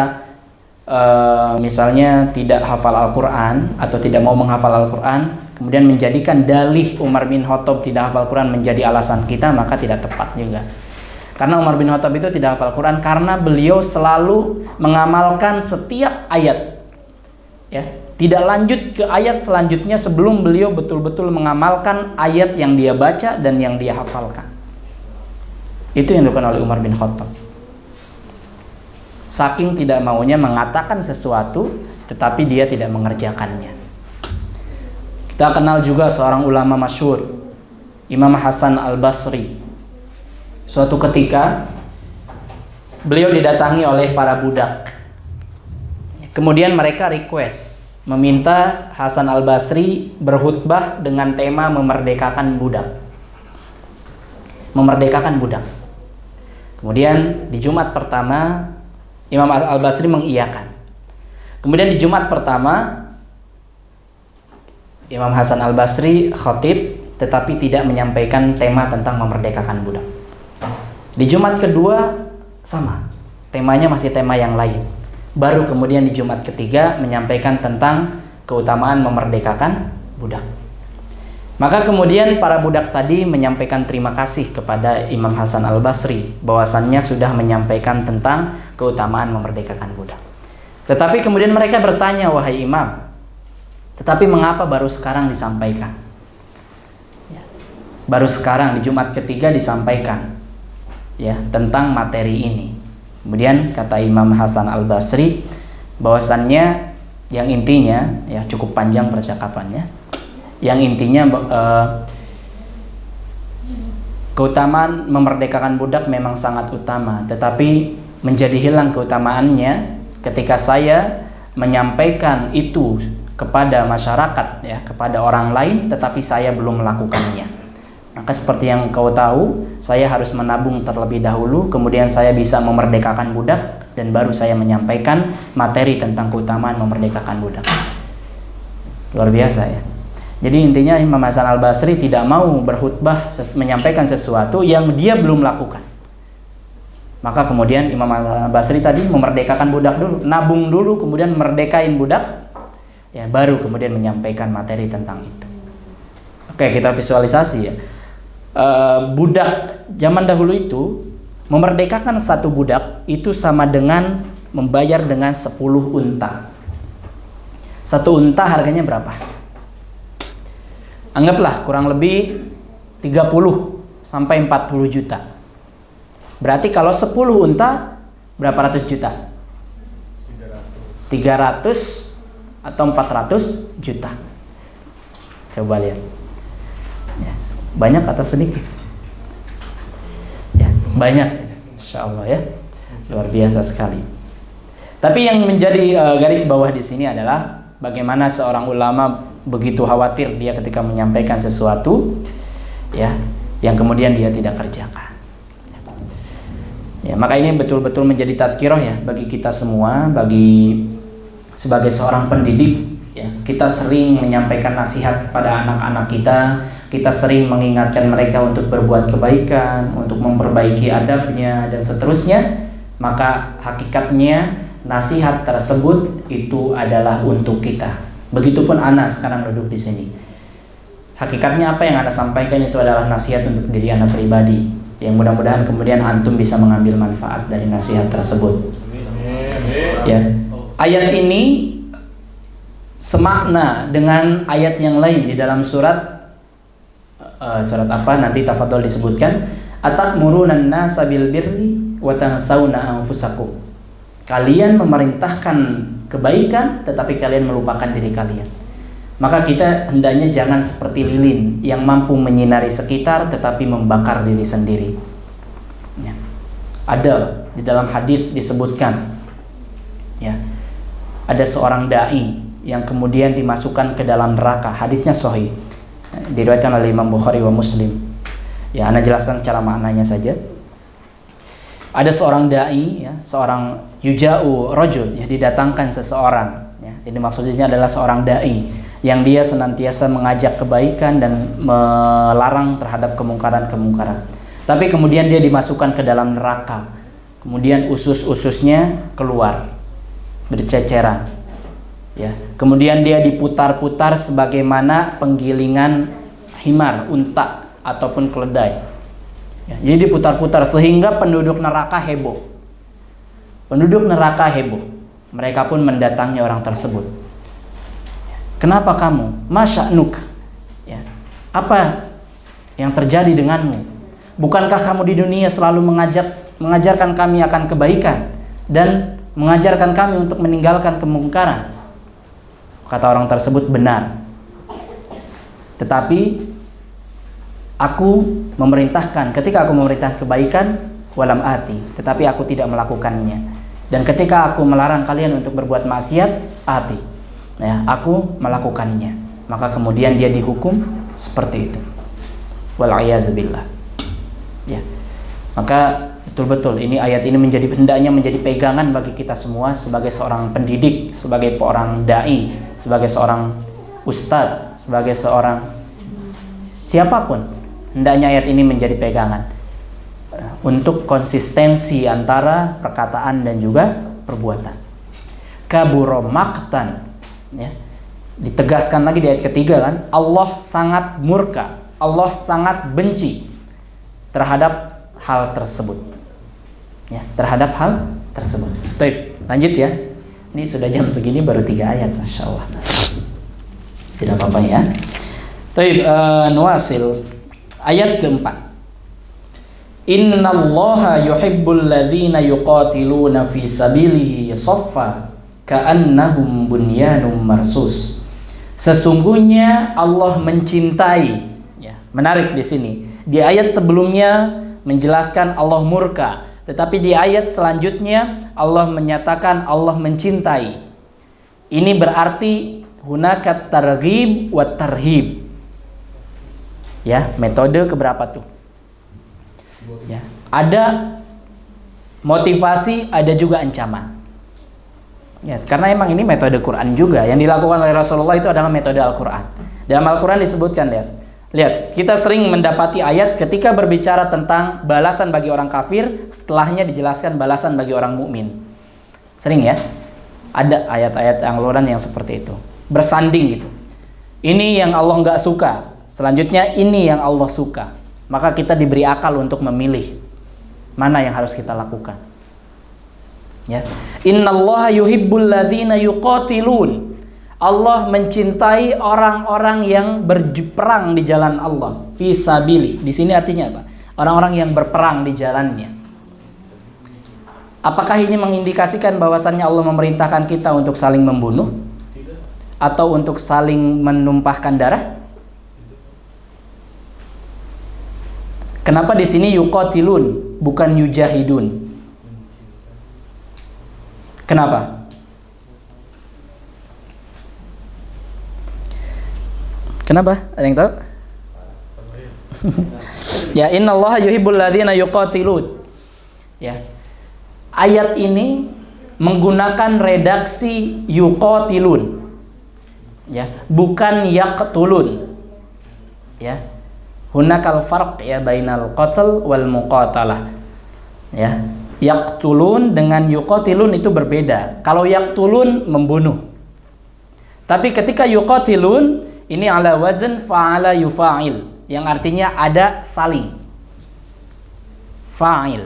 misalnya tidak hafal Al-Quran atau tidak mau menghafal Al-Quran, kemudian menjadikan dalih Umar bin Khattab tidak hafal Quran menjadi alasan kita, maka tidak tepat juga. Karena Umar bin Khattab itu tidak hafal Quran karena beliau selalu mengamalkan setiap ayat. Ya, tidak lanjut ke ayat selanjutnya sebelum beliau betul-betul mengamalkan ayat yang dia baca dan yang dia hafalkan. Itu yang dilakukan oleh Umar bin Khattab. Saking tidak maunya mengatakan sesuatu tetapi dia tidak mengerjakannya. Kita kenal juga seorang ulama masyhur, Imam Hasan Al-Basri. Suatu ketika beliau didatangi oleh para budak. Kemudian mereka request meminta Hasan Al-Basri berkhutbah dengan tema memerdekakan budak. Memerdekakan budak. Kemudian di Jumat pertama Imam Al-Basri mengiyakan. Kemudian di Jumat pertama Imam Hasan Al-Basri khatib tetapi tidak menyampaikan tema tentang memerdekakan budak. Di Jumat kedua sama, temanya masih tema yang lain. Baru kemudian di Jumat ketiga menyampaikan tentang keutamaan memerdekakan budak. Maka kemudian para budak tadi menyampaikan terima kasih kepada Imam Hasan Al-Basri bahwasannya sudah menyampaikan tentang keutamaan memerdekakan budak. Tetapi kemudian mereka bertanya, wahai Imam, tetapi mengapa baru sekarang disampaikan? Ya, baru sekarang di Jumat ketiga disampaikan ya tentang materi ini. Kemudian kata Imam Hasan Al-Basri bahwasannya yang intinya ya cukup panjang percakapannya. Yang intinya keutamaan memerdekakan budak memang sangat utama, tetapi menjadi hilang keutamaannya ketika saya menyampaikan itu kepada masyarakat ya, kepada orang lain tetapi saya belum melakukannya. Maka seperti yang kau tahu, saya harus menabung terlebih dahulu, kemudian saya bisa memerdekakan budak, dan baru saya menyampaikan materi tentang keutamaan memerdekakan budak. Luar biasa ya. Jadi intinya Imam Hasan Al-Basri tidak mau berkhutbah menyampaikan sesuatu yang dia belum lakukan. Maka kemudian Imam Hasan Al-Basri tadi memerdekakan budak dulu, nabung dulu, kemudian merdekain budak, ya baru kemudian menyampaikan materi tentang itu. Oke, kita visualisasi ya. Budak zaman dahulu itu memerdekakan satu budak itu sama dengan membayar dengan 10 unta. Satu unta harganya berapa? Anggaplah kurang lebih 30 sampai 40 juta. Berarti kalau 10 unta berapa ratus juta? 300 atau 400 juta. Coba lihat. Ya, banyak atau sedikit? Ya, banyak. Insya Allah ya. Luar biasa sekali. Tapi yang menjadi garis bawah di sini adalah bagaimana seorang ulama begitu khawatir dia ketika menyampaikan sesuatu, ya, yang kemudian dia tidak kerjakan. Ya, maka ini betul-betul menjadi tazkirah ya bagi kita semua, bagi sebagai seorang pendidik, ya, kita sering menyampaikan nasihat kepada anak-anak kita sering mengingatkan mereka untuk berbuat kebaikan, untuk memperbaiki adabnya dan seterusnya. Maka hakikatnya nasihat tersebut itu adalah untuk kita. Begitupun Ana sekarang duduk di sini. Hakikatnya apa yang Ana sampaikan itu adalah nasihat untuk diri Ana pribadi. Yang mudah-mudahan kemudian antum bisa mengambil manfaat dari nasihat tersebut. Ya, ayat ini semakna dengan ayat yang lain di dalam surat apa nanti tafadhol disebutkan, atamuruna an-nasa bil birri wa tansawna anfusakum. Kalian memerintahkan kebaikan tetapi kalian melupakan diri kalian. Maka kita hendaknya jangan seperti lilin yang mampu menyinari sekitar tetapi membakar diri sendiri. Ya. Ada di dalam hadis disebutkan, ya, ada seorang dai yang kemudian dimasukkan ke dalam neraka. Hadisnya sahih, diriwayatkan oleh Imam Bukhari wa Muslim. Ya, Ana jelaskan secara maknanya saja. Ada seorang dai, ya, seorang yuja'u rajul, ya, didatangkan seseorang, ya. Ini maksudnya adalah seorang dai yang dia senantiasa mengajak kebaikan dan melarang terhadap kemungkaran-kemungkaran. Tapi kemudian dia dimasukkan ke dalam neraka. Kemudian usus-ususnya keluar berceceran. Ya, kemudian dia diputar-putar sebagaimana penggilingan himar, unta ataupun keledai. Ya, jadi diputar-putar sehingga penduduk neraka heboh. Penduduk neraka heboh. Mereka pun mendatangi orang tersebut. Kenapa kamu? Masya'nuk. Ya. Apa yang terjadi denganmu? Bukankah kamu di dunia selalu mengajarkan kami akan kebaikan dan mengajarkan kami untuk meninggalkan kemungkaran? Kata orang tersebut, benar. Tetapi aku memerintahkan, ketika aku memerintahkan kebaikan, walam ati, tetapi aku tidak melakukannya. Dan ketika aku melarang kalian untuk berbuat maksiat, ati, ya, aku melakukannya. Maka kemudian dia dihukum seperti itu. Wal'iyadzubillah. Ya. Maka betul-betul ini ayat ini hendaknya menjadi pegangan bagi kita semua sebagai seorang pendidik, sebagai seorang dai, sebagai seorang ustadz, sebagai seorang siapapun. Hendaknya ayat ini menjadi pegangan untuk konsistensi antara perkataan dan juga perbuatan. Kabura maqtan, ya, ditegaskan lagi di ayat ketiga kan, Allah sangat murka, Allah sangat benci terhadap hal tersebut, ya, terhadap hal tersebut. Baik, lanjut ya. Ini sudah jam segini baru 3 ayat, masya Allah. Tidak apa-apa ya. Baik, nuwasil ayat keempat. Innallaha yuhibbul ladzina yuqatiluna fi sabilihi shaffa ka'annahum bunyanum marsus. Sesungguhnya Allah mencintai, ya, menarik di sini. Di ayat sebelumnya menjelaskan Allah murka, tetapi di ayat selanjutnya Allah menyatakan Allah mencintai. Ini berarti hunaka targhib wa tarhib. Ya, metode keberapa tuh? Ya, ada motivasi, ada juga ancaman. Ya, karena emang ini metode Quran juga. Yang dilakukan oleh Rasulullah itu adalah metode Al-Quran. Dalam Al-Quran disebutkan, lihat, kita sering mendapati ayat ketika berbicara tentang balasan bagi orang kafir, setelahnya dijelaskan balasan bagi orang mukmin. Sering ya, ada ayat-ayat Al-Quran yang seperti itu, bersanding gitu. Ini yang Allah nggak suka, selanjutnya ini yang Allah suka. Maka kita diberi akal untuk memilih mana yang harus kita lakukan. Ya. Innallaha yuhibbul ladzina yuqatilun. Allah mencintai orang-orang yang berperang di jalan Allah. Fi sabili. Di sini artinya apa? Orang-orang yang berperang di jalannya. Apakah ini mengindikasikan bahwasannya Allah memerintahkan kita untuk saling membunuh? Atau untuk saling menumpahkan darah? Kenapa di sini yuqatilun bukan yujahidun? Kenapa? Kenapa? Ada yang tahu? Ya, innallaha yuhibbul ladzina yuqatilun. Ya. Ayat ini menggunakan redaksi yuqatilun. Ya, bukan yaqtulun. Ya. Hunakal farq ya bainal qatl wal muqatalah. Ya. Yaqtulun dengan yuqatilun itu berbeda. Kalau yaqtulun membunuh. Tapi ketika yuqatilun ini ala wazn fa'ala yufa'il, yang artinya ada saling. Fa'il.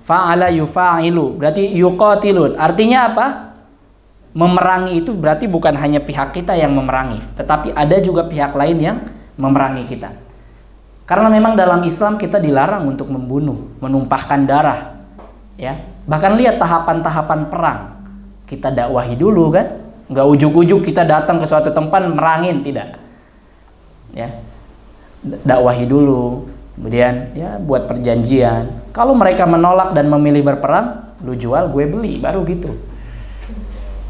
Fa'ala yufa'ilu, berarti yuqatilun. Artinya apa? Memerangi itu berarti bukan hanya pihak kita yang memerangi, tetapi ada juga pihak lain yang memerangi kita. Karena memang dalam Islam kita dilarang untuk membunuh, menumpahkan darah. Ya, bahkan lihat tahapan-tahapan perang. Kita dakwahi dulu kan, nggak ujuk-ujuk kita datang ke suatu tempat merangin, tidak. Ya, dakwahi dulu, kemudian ya buat perjanjian. Kalau mereka menolak dan memilih berperang, lu jual, gue beli, baru gitu.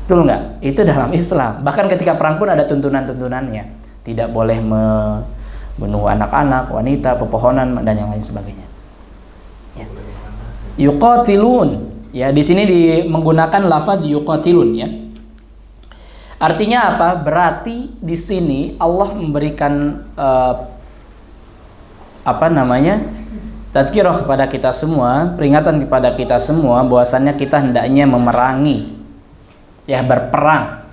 Betul nggak? Itu dalam Islam. Bahkan ketika perang pun ada tuntunan-tuntunannya. Tidak boleh membunuh anak-anak, wanita, pepohonan dan yang lain sebagainya. Ya. Yuqatilun, ya di sini menggunakan lafaz yuqatilun, ya. Artinya apa? Berarti di sini Allah memberikan tadzkirah kepada kita semua, peringatan kepada kita semua bahwasannya kita hendaknya memerangi, ya, berperang.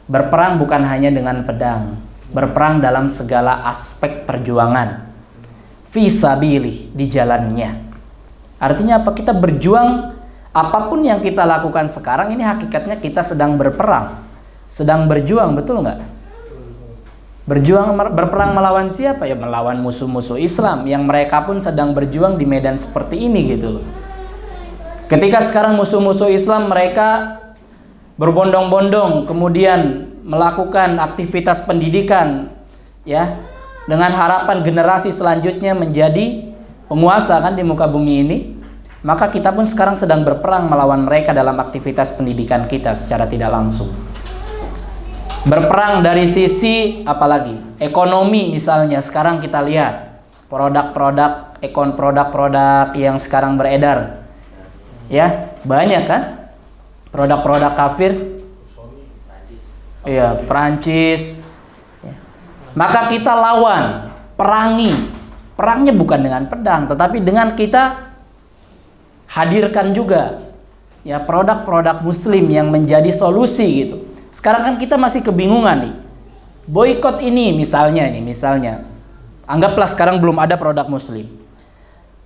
Berperang bukan hanya dengan pedang, berperang dalam segala aspek perjuangan. Fisabilih, di jalannya. Artinya apa? Kita berjuang, apapun yang kita lakukan sekarang ini hakikatnya kita sedang berperang, sedang berjuang, betul nggak? Berperang melawan siapa? Ya melawan musuh-musuh Islam yang mereka pun sedang berjuang di medan seperti ini gitu loh. Ketika sekarang musuh-musuh Islam mereka berbondong-bondong kemudian melakukan aktivitas pendidikan, ya, dengan harapan generasi selanjutnya menjadi penguasa kan di muka bumi ini, maka kita pun sekarang sedang berperang melawan mereka dalam aktivitas pendidikan kita secara tidak langsung. Berperang dari sisi apalagi? Ekonomi misalnya. Sekarang kita lihat produk-produk yang sekarang beredar. Ya, banyak kan? Produk-produk kafir. Iya, Prancis. Maka kita lawan, perangi. Perangnya bukan dengan pedang, tetapi dengan kita hadirkan juga ya produk-produk muslim yang menjadi solusi gitu. Sekarang kan kita masih kebingungan nih. Boikot ini misalnya. Anggaplah sekarang belum ada produk muslim.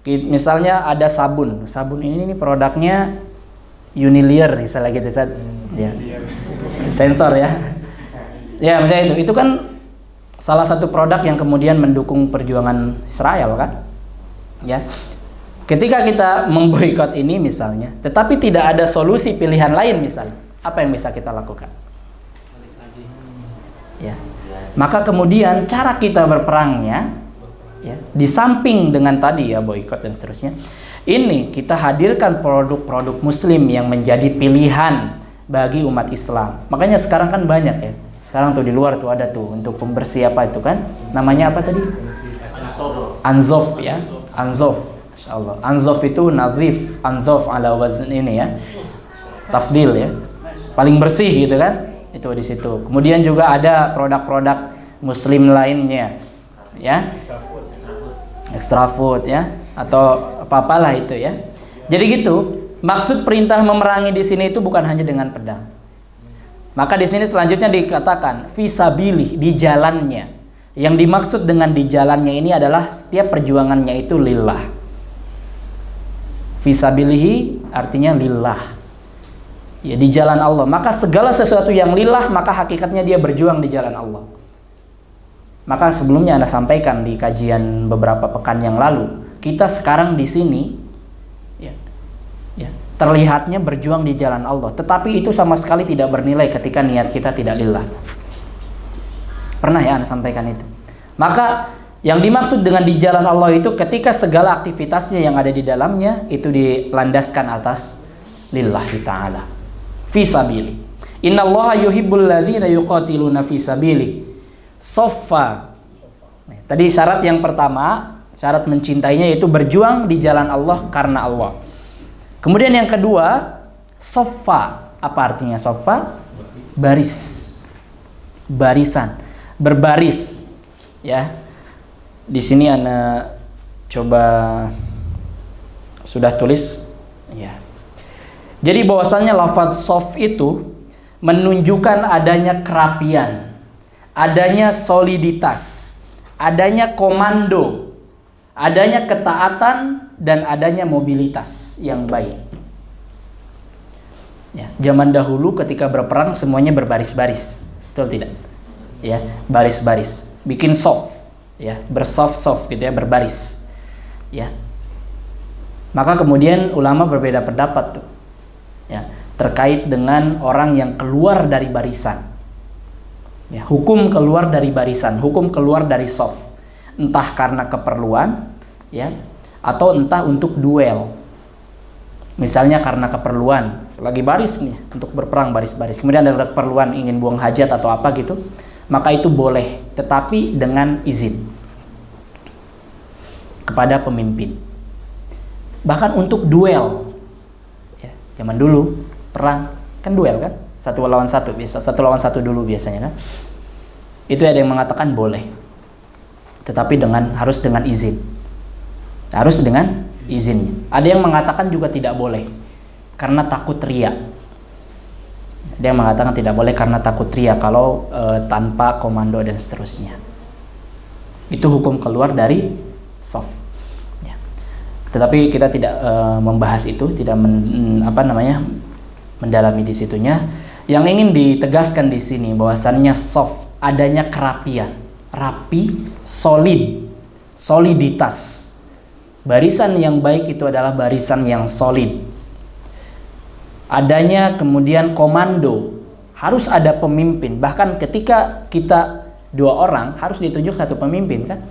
Misalnya ada sabun. Sabun ini produknya Unilever misalnya gitu, ya. Sensor ya. Ya, misalnya itu kan salah satu produk yang kemudian mendukung perjuangan Israel kan. Ya. Ketika kita memboikot ini misalnya, tetapi tidak ada solusi pilihan lain misalnya, apa yang bisa kita lakukan? Ya. Maka kemudian cara kita berperangnya, ya, di samping dengan tadi ya boikot dan seterusnya, ini kita hadirkan produk-produk muslim yang menjadi pilihan bagi umat Islam. Makanya sekarang kan banyak ya. Sekarang tuh di luar tuh ada tuh untuk pembersih apa itu kan? Namanya apa tadi? Anzof ya. Anzof. Insyaallah. Anzof itu nazif, anzof ala wazn ini ya. Tafdil ya. Paling bersih gitu kan? Itu di situ. Kemudian juga ada produk-produk muslim lainnya. Ya. Extra food ya atau apa-apalah itu ya. Jadi gitu. Maksud perintah memerangi di sini itu bukan hanya dengan pedang. Maka di sini selanjutnya dikatakan fisabilih, di jalannya. Yang dimaksud dengan di jalannya ini adalah setiap perjuangannya itu lillah. Fisabilihi artinya lillah. Ya, di jalan Allah. Maka segala sesuatu yang lillah maka hakikatnya dia berjuang di jalan Allah. Maka sebelumnya Anda sampaikan di kajian beberapa pekan yang lalu, kita sekarang di sini terlihatnya berjuang di jalan Allah, tetapi itu sama sekali tidak bernilai ketika niat kita tidak lillah. Pernah ya Anda sampaikan itu. Maka yang dimaksud dengan di jalan Allah itu ketika segala aktivitasnya yang ada di dalamnya itu dilandaskan atas lillahi ta'ala. fi sabili. Innallaha yuhibbul ladzina yuqatiluna fi sabili. Soffa. Tadi syarat yang pertama, syarat mencintainya yaitu berjuang di jalan Allah karena Allah. Kemudian yang kedua, soffa. Apa artinya soffa? Baris. Barisan, berbaris. Ya. Di sini Ana coba sudah tulis ya. Jadi bahwasannya lafaz sof itu menunjukkan adanya kerapian, adanya soliditas, adanya komando, adanya ketaatan, dan adanya mobilitas yang baik. Ya, zaman dahulu ketika berperang semuanya berbaris-baris, betul tidak? Ya, baris-baris, bikin soft, ya, bersoft-soft gitu ya, berbaris. Ya. Maka kemudian ulama berbeda pendapat tuh, ya, terkait dengan orang yang keluar dari barisan. Ya, hukum keluar dari barisan, hukum keluar dari soft, entah karena keperluan, ya, atau entah untuk duel. Misalnya karena keperluan, lagi baris nih untuk berperang baris-baris, kemudian ada keperluan ingin buang hajat atau apa gitu, maka itu boleh, tetapi dengan izin kepada pemimpin. Bahkan untuk duel, ya, zaman dulu perang kan duel kan, satu lawan satu, bisa satu lawan satu dulu biasanya kan. Itu ada yang mengatakan boleh, tetapi harus dengan izin, harus dengan izinnya. Ada yang mengatakan juga tidak boleh karena takut riya. Ada yang mengatakan tidak boleh karena takut riya kalau tanpa komando dan seterusnya. Itu hukum keluar dari soft. Ya. Tetapi kita tidak membahas itu, tidak mendalami di situnya. Yang ingin ditegaskan di sini bahwasannya soft, adanya kerapian, rapi, solid, soliditas. Barisan yang baik itu adalah barisan yang solid. Adanya kemudian komando, harus ada pemimpin. Bahkan ketika kita dua orang harus ditunjuk satu pemimpin kan.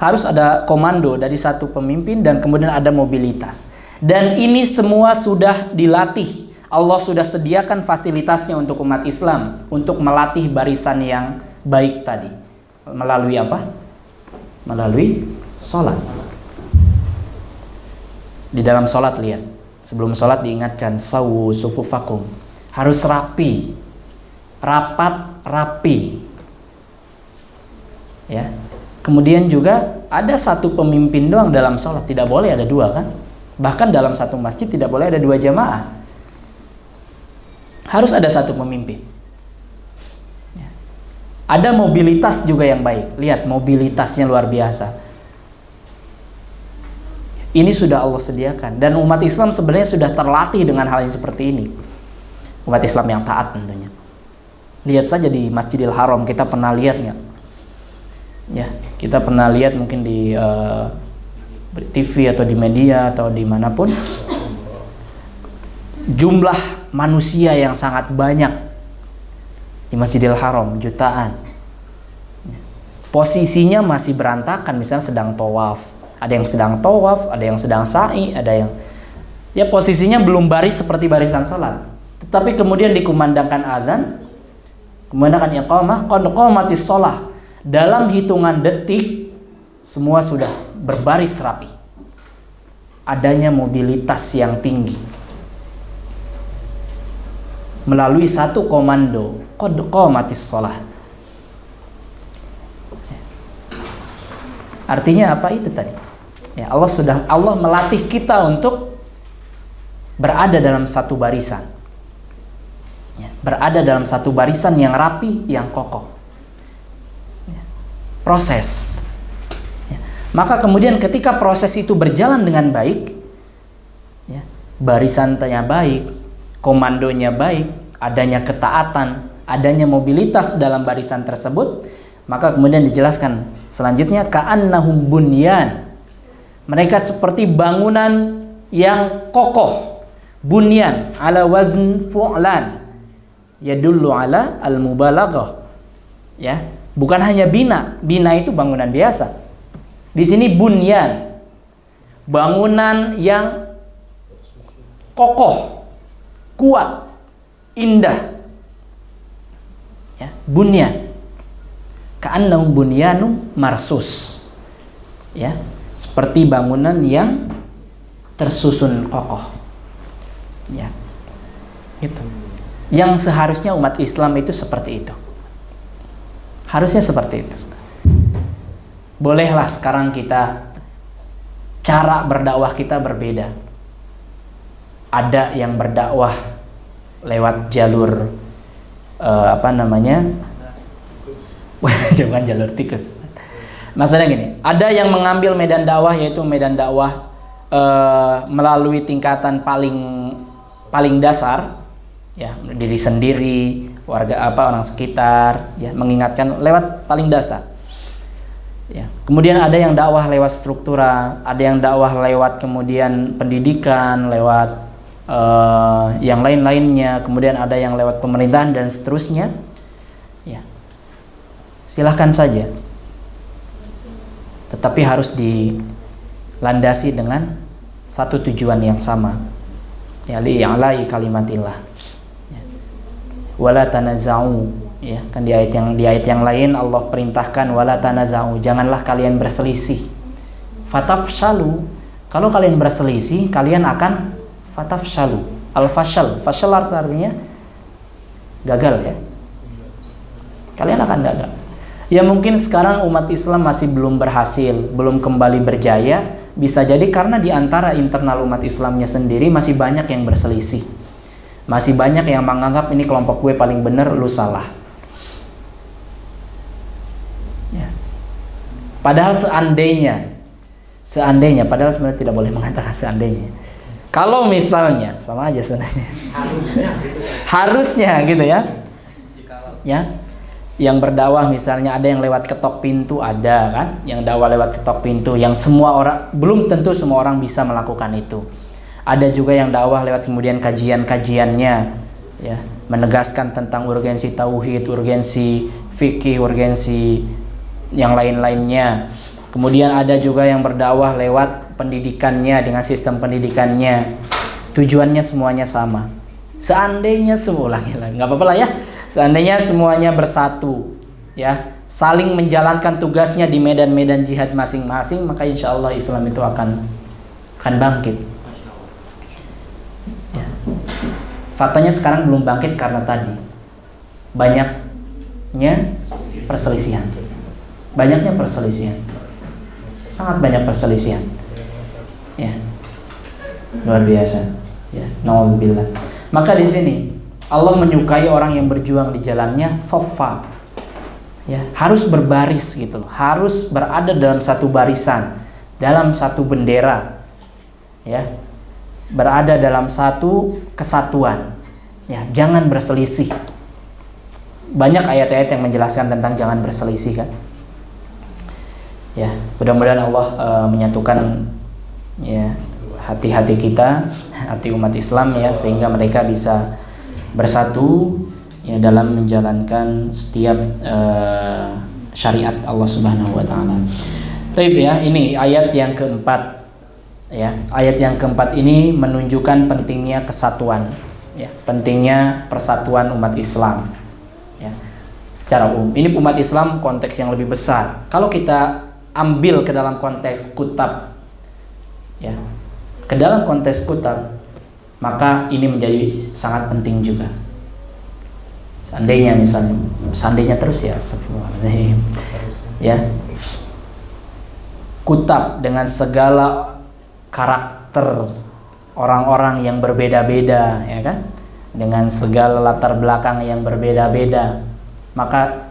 Harus ada komando dari satu pemimpin dan kemudian ada mobilitas. Dan ini semua sudah dilatih. Allah sudah sediakan fasilitasnya untuk umat Islam untuk melatih barisan yang baik tadi. Melalui apa? Melalui sholat. Di dalam sholat lihat, sebelum sholat diingatkan sawu sufufakum, harus rapi, rapat, rapi. Ya. Kemudian juga ada satu pemimpin doang dalam sholat, tidak boleh ada dua kan? Bahkan dalam satu masjid tidak boleh ada dua jamaah. Harus ada satu pemimpin. Ya. Ada mobilitas juga yang baik. Lihat mobilitasnya luar biasa. Ini sudah Allah sediakan dan umat Islam sebenarnya sudah terlatih dengan hal yang seperti ini. Umat Islam yang taat tentunya. Lihat saja di Masjidil Haram, kita pernah lihat nggak? Ya, kita pernah lihat mungkin di TV atau di media atau dimanapun. Jumlah manusia yang sangat banyak di Masjidil Haram, jutaan. Posisinya masih berantakan, misalnya sedang tawaf. Ada yang sedang tawaf, ada yang sedang sa'i, ada yang ya posisinya belum baris seperti barisan salat. Tetapi kemudian dikumandangkan azan, kumandangkan iqamah, qad qamatis shalah. Dalam hitungan detik semua sudah berbaris rapi. Adanya mobilitas yang tinggi. Melalui satu komando, qad qamatis shalah. Artinya apa itu tadi? Ya, Allah melatih kita untuk berada dalam satu barisan. Ya, berada dalam satu barisan yang rapi, yang kokoh. Ya, proses. Ya, maka kemudian ketika proses itu berjalan dengan baik, ya, barisannya baik, komandonya baik, adanya ketaatan, adanya mobilitas dalam barisan tersebut, maka kemudian dijelaskan selanjutnya ka'annahum bunyan. Mereka seperti bangunan yang kokoh. Bunyan ala wazn fu'lan. Yadullu ala al-mubalaghah. Ya, bukan hanya bina. Bina itu bangunan biasa. Di sini bunyan. Bangunan yang kokoh. kuat, indah. Ya, bunyan. Ka'annahum bunyanun marsus. Ya, seperti bangunan yang tersusun kokoh. Ya. Gitu. Yang seharusnya umat Islam itu seperti itu. Harusnya seperti itu. Bolehlah sekarang kita cara berdakwah kita berbeda. Ada yang berdakwah lewat jalur jangan jalur tikus. Maksudnya gini, ada yang mengambil medan dakwah, yaitu medan dakwah melalui tingkatan paling dasar, ya, diri sendiri, warga orang sekitar, ya, mengingatkan lewat paling dasar. Ya. Kemudian ada yang dakwah lewat struktura, ada yang dakwah lewat kemudian pendidikan, lewat yang lain-lainnya, kemudian ada yang lewat pemerintahan dan seterusnya. Ya. Silahkan saja. Tetapi harus dilandasi dengan satu tujuan yang sama. Ya, li'ala'i kalimatillah. Ya. Wala tanaza'u, ya, kan di ayat yang lain Allah perintahkan wala tanaza'u, janganlah kalian berselisih. Fatafshalu, kalau kalian berselisih kalian akan fatafshalu. Al-fashal, fashal artinya gagal, ya. Kalian akan gagal. Ya, mungkin sekarang umat Islam masih belum berhasil, belum kembali berjaya, bisa jadi karena di antara internal umat Islamnya sendiri masih banyak yang berselisih. Masih banyak yang menganggap ini kelompok gue paling benar, lu salah. Ya. Padahal seandainya, padahal sebenarnya tidak boleh mengatakan seandainya. Kalau misalnya, sama aja sebenarnya. Harusnya gitu ya. Ya. Yang berdakwah misalnya ada yang lewat ketok pintu, ada kan? Yang dakwah lewat ketok pintu, yang semua orang, belum tentu semua orang bisa melakukan itu. Ada juga yang dakwah lewat kemudian kajian-kajiannya, ya, menegaskan tentang urgensi tauhid, urgensi fikih, urgensi yang lain-lainnya. Kemudian ada juga yang berdakwah lewat pendidikannya, dengan sistem pendidikannya. Tujuannya semuanya sama. Seandainya semua, nggak apa-apa lah ya. Seandainya semuanya bersatu, ya, saling menjalankan tugasnya di medan-medan jihad masing-masing, maka insya Allah Islam itu akan bangkit. Ya. Faktanya sekarang belum bangkit karena tadi banyaknya perselisihan, sangat banyak perselisihan. Ya, luar biasa. Ya, naudzubillah. Maka di sini Allah menyukai orang yang berjuang di jalannya sofa, ya, harus berbaris gitu loh, harus berada dalam satu barisan, dalam satu bendera, ya, berada dalam satu kesatuan, ya, jangan berselisih. Banyak ayat-ayat yang menjelaskan tentang jangan berselisih kan, ya, mudah-mudahan Allah menyatukan, ya, hati-hati kita, hati umat Islam, ya, sehingga mereka bisa bersatu, ya, dalam menjalankan setiap syariat Allah Subhanahu wa taala. Baik, ya, ini ayat yang keempat, ya. Ayat yang keempat ini menunjukkan pentingnya kesatuan, ya, pentingnya persatuan umat Islam, ya. Secara umum, ini umat Islam konteks yang lebih besar. Kalau kita ambil ke dalam konteks kutab, ya, ke dalam konteks kutab, maka ini menjadi sangat penting juga. Seandainya terus, ya, ya, kutab dengan segala karakter orang-orang yang berbeda-beda, ya kan, dengan segala latar belakang yang berbeda-beda, maka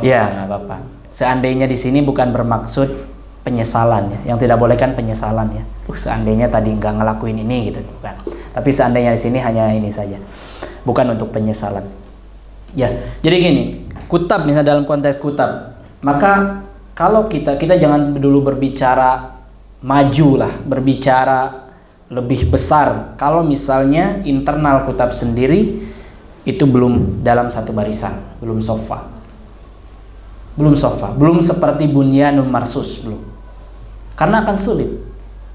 ya, nggak apa-apa. Seandainya di sini bukan bermaksud penyesalan, ya. Yang tidak boleh kan penyesalan, ya. Seandainya tadi nggak ngelakuin ini gitu, bukan. Tapi seandainya di sini hanya ini saja, bukan untuk penyesalan. Ya, jadi gini, kutab misalnya dalam konteks kutab, maka kalau kita jangan dulu berbicara maju lah, berbicara lebih besar. Kalau misalnya internal kutab sendiri itu belum dalam satu barisan, belum sofa, belum seperti bunyanun marsus, belum. Karena akan sulit.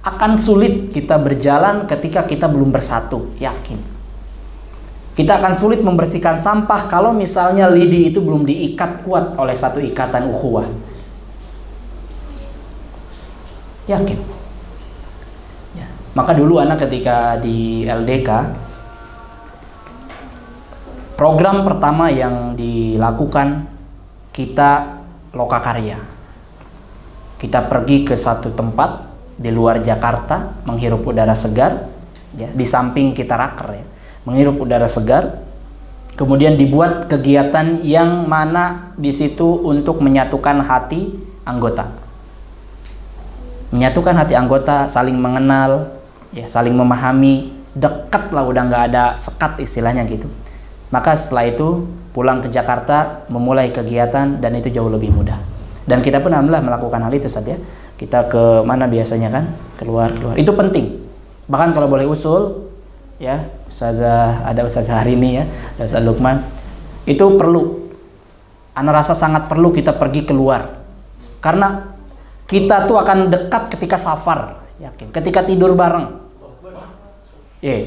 akan sulit kita berjalan ketika kita belum bersatu, yakin. Kita akan sulit membersihkan sampah kalau misalnya lidi itu belum diikat kuat oleh satu ikatan ukhuwah. Yakin. Ya. Maka dulu anak ketika di LDK, program pertama yang dilakukan kita lokakarya. Kita pergi ke satu tempat di luar Jakarta, menghirup udara segar, ya, di samping kita raker ya, menghirup udara segar. Kemudian dibuat kegiatan yang mana di situ untuk menyatukan hati anggota, menyatukan hati anggota, saling mengenal, ya, saling memahami, dekat lah, udah nggak ada sekat istilahnya gitu. Maka setelah itu pulang ke Jakarta, memulai kegiatan, dan itu jauh lebih mudah. Dan kita pun alhamdulillah melakukan hal itu saja. Kita ke mana biasanya kan? Keluar. Itu penting. Bahkan kalau boleh usul, ya, ada Ustazah hari ini ya, ada Ustaz Lukman. Itu perlu. Ana rasa sangat perlu kita pergi keluar. Karena kita tuh akan dekat ketika safar, yakin. Ketika tidur bareng.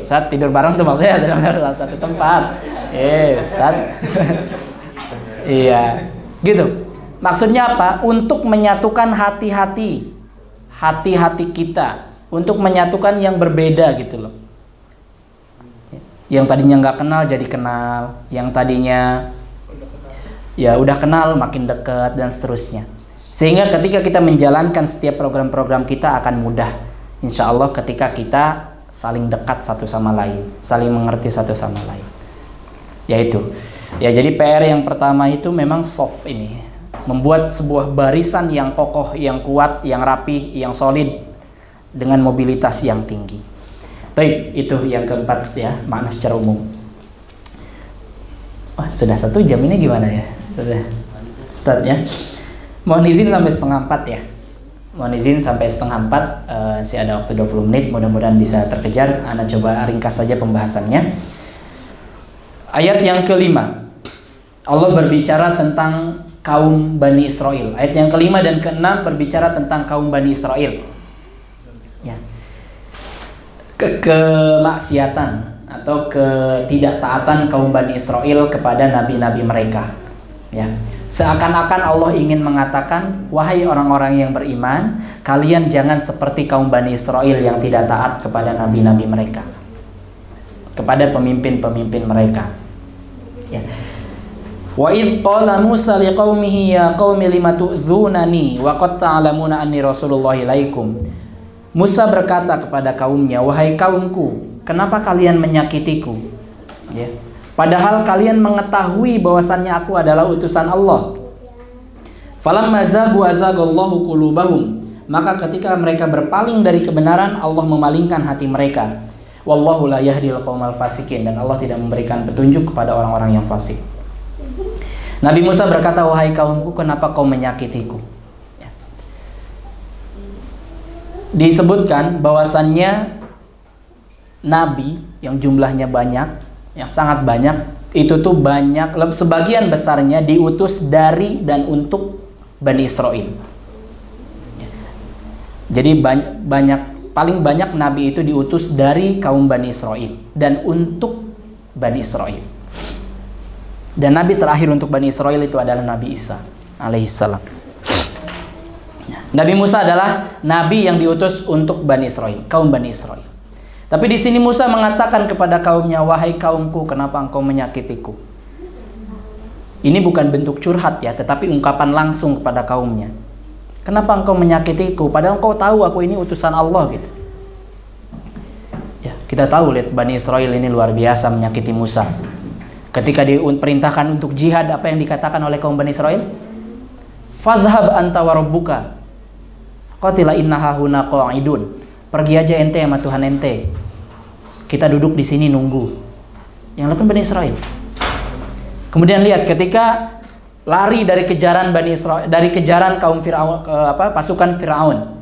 Saat tidur bareng tuh maksudnya dalam satu tempat. Ustaz. Iya, gitu. Maksudnya apa? Untuk menyatukan hati-hati kita, untuk menyatukan yang berbeda gitu loh. Yang tadinya nggak kenal jadi kenal, yang tadinya ya udah kenal makin dekat, dan seterusnya. Sehingga ketika kita menjalankan setiap program-program kita akan mudah, insya Allah, ketika kita saling dekat satu sama lain, saling mengerti satu sama lain. Yaitu, ya, jadi PR yang pertama itu memang soft ini, membuat sebuah barisan yang kokoh, yang kuat, yang rapih, yang solid, dengan mobilitas yang tinggi. Baik, itu yang keempat ya, makna secara umum. Wah, sudah 1 jam ini gimana ya? Sudah start ya. Mohon izin sampai 3:30 ya. Mohon izin sampai 3:30, sih ada waktu 20 menit, mudah-mudahan bisa terkejar. Ana coba ringkas saja pembahasannya. Ayat yang kelima, Allah berbicara tentang kaum Bani Israel. Ayat yang kelima dan keenam berbicara tentang kaum Bani Israel. Ya. Kemaksiatan atau ketidaktaatan kaum Bani Israel kepada nabi-nabi mereka. Ya. Seakan-akan Allah ingin mengatakan, wahai orang-orang yang beriman, kalian jangan seperti kaum Bani Israel yang tidak taat kepada nabi-nabi mereka, kepada pemimpin-pemimpin mereka. Ya. Wa idh qala Musa liqaumihi ya qaumi lima tu'dzunani wa qad ta'lamuna anni rasulullah ilaikum. Musa berkata kepada kaumnya, wahai kaumku, kenapa kalian menyakitiku? Ya. Padahal kalian mengetahui bahwasannya aku adalah utusan Allah. Falamma zagu azagallahu qulubahum. Maka ketika mereka berpaling dari kebenaran, Allah memalingkan hati mereka. Wallahu la yahdil qaumal fasikin, dan Allah tidak memberikan petunjuk kepada orang-orang yang fasik. Nabi Musa berkata, wahai kaumku, kenapa kau menyakitiku? Ya. Disebutkan bahwasannya nabi yang jumlahnya banyak, yang sangat banyak, itu tuh banyak, sebagian besarnya diutus dari dan untuk Bani Israel. Ya. Jadi paling banyak nabi itu diutus dari kaum Bani Israel dan untuk Bani Israel. Dan nabi terakhir untuk Bani Israel itu adalah Nabi Isa alaihissalam. Nabi Musa adalah nabi yang diutus untuk Bani Israel, kaum Bani Israel. Tapi di sini Musa mengatakan kepada kaumnya, wahai kaumku, kenapa engkau menyakitiku? Ini bukan bentuk curhat ya, tetapi ungkapan langsung kepada kaumnya. Kenapa engkau menyakitiku? Padahal engkau tahu aku ini utusan Allah gitu. Ya, kita tahu, lihat Bani Israel ini luar biasa menyakiti Musa. Ketika diperintahkan untuk jihad, apa yang dikatakan oleh kaum Bani Israel? Fadhhab anta wa rabbuka qatila inna hahuna qa'idun. Pergi aja ente sama Tuhan ente. Kita duduk di sini nunggu. Yang lakukan Bani Israel. Kemudian lihat ketika lari dari kejaran Bani Israel, dari kejaran kaum Firaun, pasukan Firaun.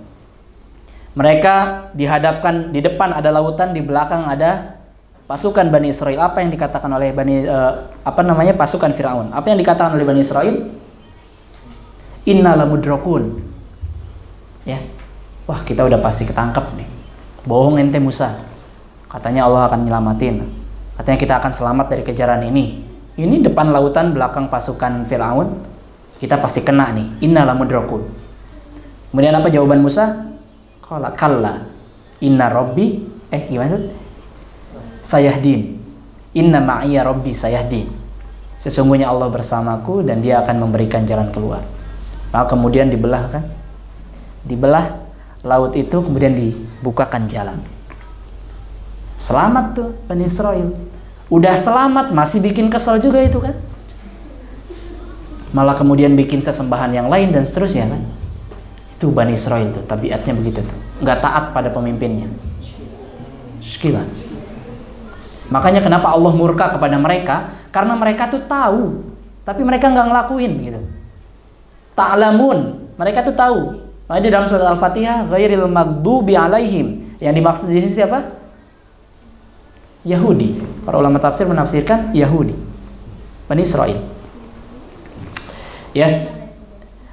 Mereka dihadapkan, di depan ada lautan, di belakang ada pasukan Bani Israel. Apa yang dikatakan oleh pasukan Firaun? Apa yang dikatakan oleh Bani Israel? Inna lamudrakun. Ya.
wah kita udah pasti ketangkep nih. Bohong ente Musa. Katanya Allah akan nyelamatin. Katanya kita akan selamat dari kejaran ini. Ini depan lautan, belakang pasukan Fir'aun. Kita pasti kena nih. Inna lamudrakun. Kemudian apa jawaban Musa? Qala kalla inna rabbi gimana sih? Sayahdin. Inna ma'iya rabbi sayahdin. Sesungguhnya Allah bersamaku dan dia akan memberikan jalan keluar. Maka kemudian dibelah kan? Dibelah laut itu, kemudian dibukakan jalan. Selamat tuh Bani Israel. Udah selamat masih bikin kesel juga itu kan? Malah kemudian bikin sesembahan yang lain dan seterusnya kan? Itu Bani Israel tuh, tabiatnya begitu tuh. Nggak taat pada pemimpinnya. Sekilas. Makanya kenapa Allah murka kepada mereka? Karena mereka tuh tahu, tapi mereka nggak ngelakuin gitu. Ta'lamun, mereka tuh tahu. Makanya di dalam surat Al-Fatihah, ghairil maghdubi alaihim. Yang dimaksud di sini siapa? Yahudi. Para ulama tafsir menafsirkan Yahudi, Bani Israel. Ya.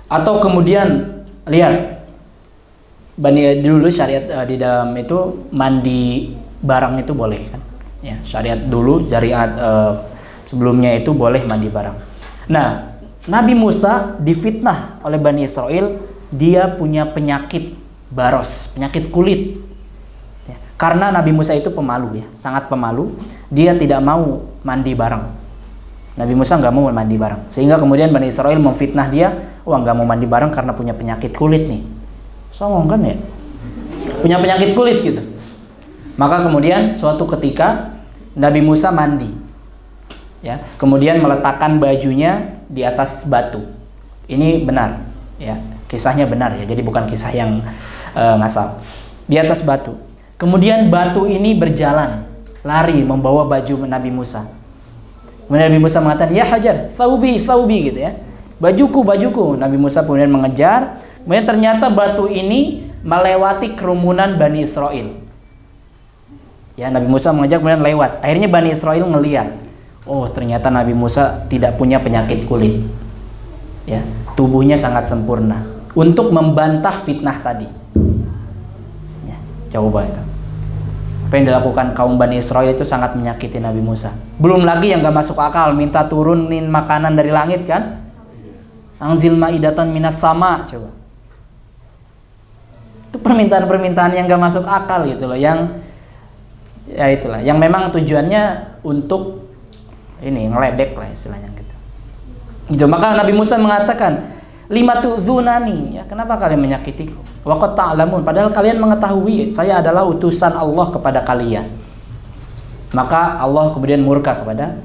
Atau kemudian lihat dulu syariat di dalam itu mandi barang itu boleh kan? Ya, syariat dulu syariat sebelumnya itu boleh mandi barang. Nah, Nabi Musa difitnah oleh Bani Israel, dia punya penyakit baros, penyakit kulit. Ya, karena Nabi Musa itu pemalu ya, sangat pemalu, dia tidak mau mandi bareng. Nabi Musa nggak mau mandi bareng, sehingga kemudian Bani Israel memfitnah dia, wah nggak mau mandi bareng karena punya penyakit kulit nih. Songong kan ya, punya penyakit kulit gitu. Maka kemudian suatu ketika Nabi Musa mandi, ya, kemudian meletakkan bajunya di atas batu. Ini benar, ya, kisahnya benar ya, jadi bukan kisah yang ngasal. Di atas batu. Kemudian batu ini berjalan, lari membawa baju Nabi Musa. Kemudian Nabi Musa mengatakan, ya Hajar, thawbi gitu ya, bajuku. Nabi Musa kemudian mengejar. Kemudian ternyata batu ini melewati kerumunan Bani Israel. Ya, Nabi Musa mengejar kemudian lewat. Akhirnya Bani Israel ngelihat, oh ternyata Nabi Musa tidak punya penyakit kulit. Ya, tubuhnya sangat sempurna untuk membantah fitnah tadi. Ya, coba itu. Apa yang dilakukan kaum Bani Israel itu sangat menyakiti Nabi Musa. Belum lagi yang gak masuk akal, minta turunin makanan dari langit kan? Anzil ma'idatan minas sama, coba. Itu permintaan-permintaan yang gak masuk akal gitu loh, yang ya itulah, yang memang tujuannya untuk ini ngeledek lah istilahnya gitu. Gitu, maka Nabi Musa mengatakan, lima tu'dzunani, ya kenapa kalian menyakitiku? Wa qad ta'lamun, padahal kalian mengetahui saya adalah utusan Allah kepada kalian. Maka Allah kemudian murka kepada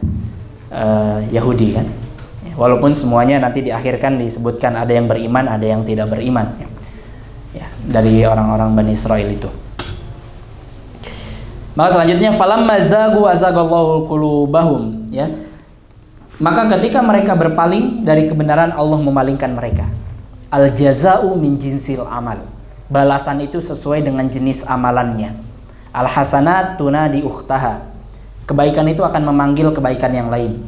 Yahudi kan. Walaupun semuanya nanti diakhirkan disebutkan ada yang beriman, ada yang tidak beriman. Ya, dari orang-orang Bani Israel itu. Maka selanjutnya falamma zagu azagallahu qulubahum, ya. Maka ketika mereka berpaling dari kebenaran, Allah memalingkan mereka. Al jaza'u min jinsil amal. Balasan itu sesuai dengan jenis amalannya. Al hasanat tunadi ukhtaha. Kebaikan itu akan memanggil kebaikan yang lain.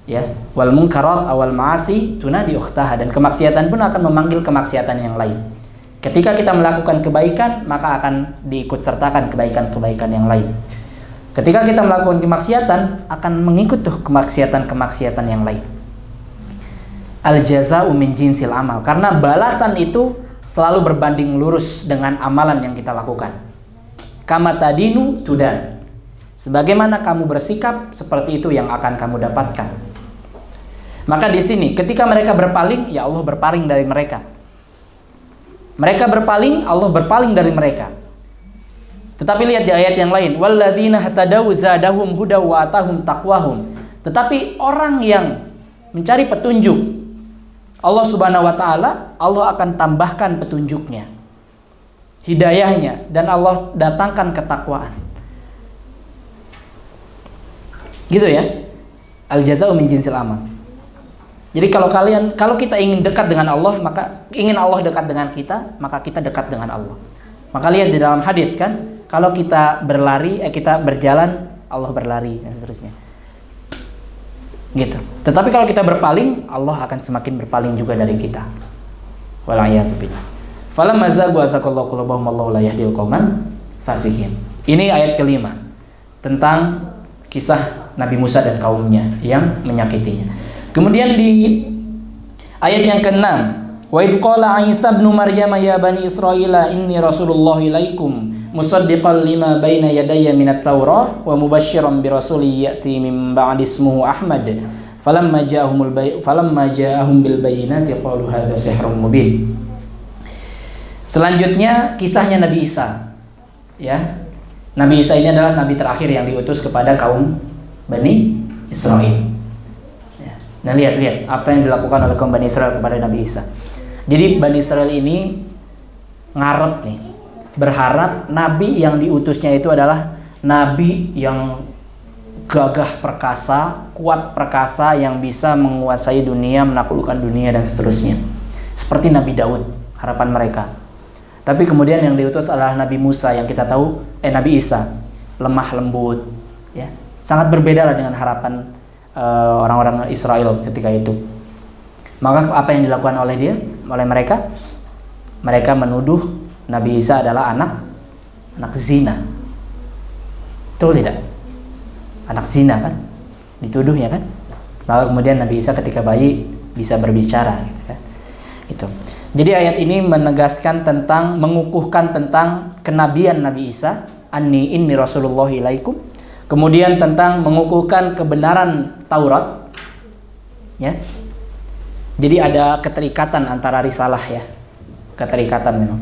Ya, wal munkarat awal ma'asi tunadi ukhtaha, dan kemaksiatan pun akan memanggil kemaksiatan yang lain. Ketika kita melakukan kebaikan, maka akan diikut sertakan kebaikan-kebaikan yang lain. Ketika kita melakukan kemaksiatan, akan mengikut tuh kemaksiatan-kemaksiatan yang lain. Al-jaza'u min jinsil amal. Karena balasan itu selalu berbanding lurus dengan amalan yang kita lakukan. Kama tadinu tudan. Sebagaimana kamu bersikap, seperti itu yang akan kamu dapatkan. Maka di sini, ketika mereka berpaling, ya Allah berpaling dari mereka. Mereka berpaling, Allah berpaling dari mereka. Tetapi lihat di ayat yang lain, walladzina hatadaw zadahum hudaw wa atahum taqwahum. Tetapi orang yang mencari petunjuk Allah Subhanahu wa taala, Allah akan tambahkan petunjuknya, hidayahnya, dan Allah datangkan ketakwaan. Gitu ya. Al jaza'u min jinsil amal. Jadi kalau kita ingin dekat dengan Allah, maka ingin Allah dekat dengan kita, maka kita dekat dengan Allah. Maka lihat di dalam hadis kan, kalau kita berlari, kita berjalan, Allah berlari dan seterusnya. Gitu. Tetapi kalau kita berpaling, Allah akan semakin berpaling juga dari kita. Wallahiyazubillah. Falamma zagu azagallahu qulubahum wallahu la yahdil qauman fasikin. Ini ayat kelima tentang kisah Nabi Musa dan kaumnya yang menyakitinya. Kemudian di ayat yang ke-6, wa idz qala Isa ibnu Maryam ya bani Israila inni rasulullah ilaikum musaddiqan lima baina yadayya minat Taurah wa mubasysyiran bi rasulin ya'ti min ba'di ismuhu Ahmad falamma ja'ahum bil bayyinati qalu hadza sihrun mubin. Selanjutnya kisahnya Nabi Isa. Ya. Nabi Isa ini adalah nabi terakhir yang diutus kepada kaum Bani Israel. Ya. Nah, lihat apa yang dilakukan oleh kaum Bani Israel kepada Nabi Isa. Jadi Bani Israel ini ngarep nih, berharap nabi yang diutusnya itu adalah nabi yang gagah perkasa, kuat perkasa, yang bisa menguasai dunia, menaklukkan dunia dan seterusnya. Seperti Nabi Daud, harapan mereka. Tapi kemudian yang diutus adalah Nabi Musa yang kita tahu, Nabi Isa, lemah lembut, ya, sangat berbeda lah dengan harapan orang-orang Israel ketika itu. Maka apa yang dilakukan oleh mereka? Mereka menuduh Nabi Isa adalah anak zina. Betul tidak? Anak zina kan? Dituduh ya kan? Maka kemudian Nabi Isa ketika bayi bisa berbicara, gitu kan? Itu. Jadi ayat ini menegaskan tentang, mengukuhkan tentang kenabian Nabi Isa, inni rasulullah ilaikum. Kemudian tentang mengukuhkan kebenaran Taurat, ya. Jadi ada keterikatan antara risalah, ya, keterikatan memang.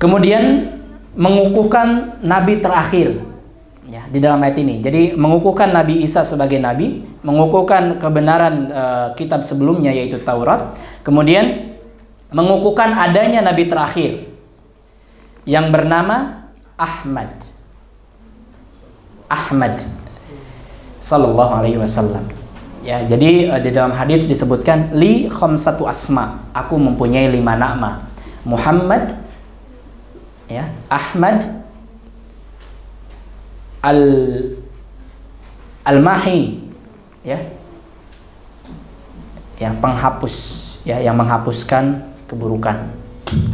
Kemudian mengukuhkan nabi terakhir, ya, di dalam ayat ini. Jadi mengukuhkan Nabi Isa sebagai nabi, mengukuhkan kebenaran kitab sebelumnya yaitu Taurat. Kemudian mengukuhkan adanya nabi terakhir yang bernama Ahmad sallallahu alaihi wasallam. Ya, jadi di dalam hadis disebutkan li khamsatu asma, aku mempunyai 5 nama. Muhammad, ya, Ahmad, Al-Mahi, ya, yang penghapus, ya, yang menghapuskan keburukan.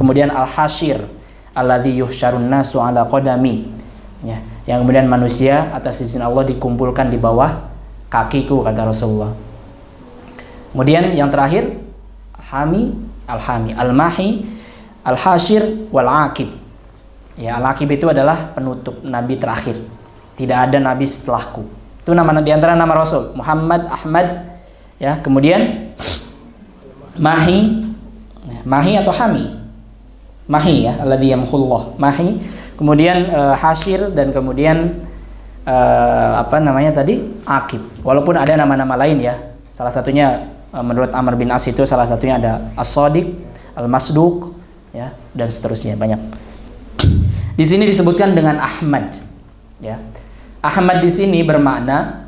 Kemudian Al-Hashir, alladzi yuhsyarun nasu ala qadami, ya, yang kemudian manusia atas izin Allah dikumpulkan di bawah kakiku, kata Rasulullah. Kemudian yang terakhir Al-Hami, Al-Mahi, Al-Hashir, Wal-Aqib. Ya, Al-Aqib itu adalah penutup, nabi terakhir. Tidak ada nabi setelahku. Itu nama di antara nama Rasul, Muhammad, Ahmad, ya. Kemudian Mahi atau Hami. Mahi, ya, alladzi yamhullah. Mahi. Kemudian Hashir, dan kemudian Aqib. Walaupun ada nama-nama lain, ya. Salah satunya menurut Amr bin As itu salah satunya ada As-Sadiq, Al-Masduq, ya, dan seterusnya, banyak. Di sini disebutkan dengan Ahmad, ya. Ahmad di sini bermakna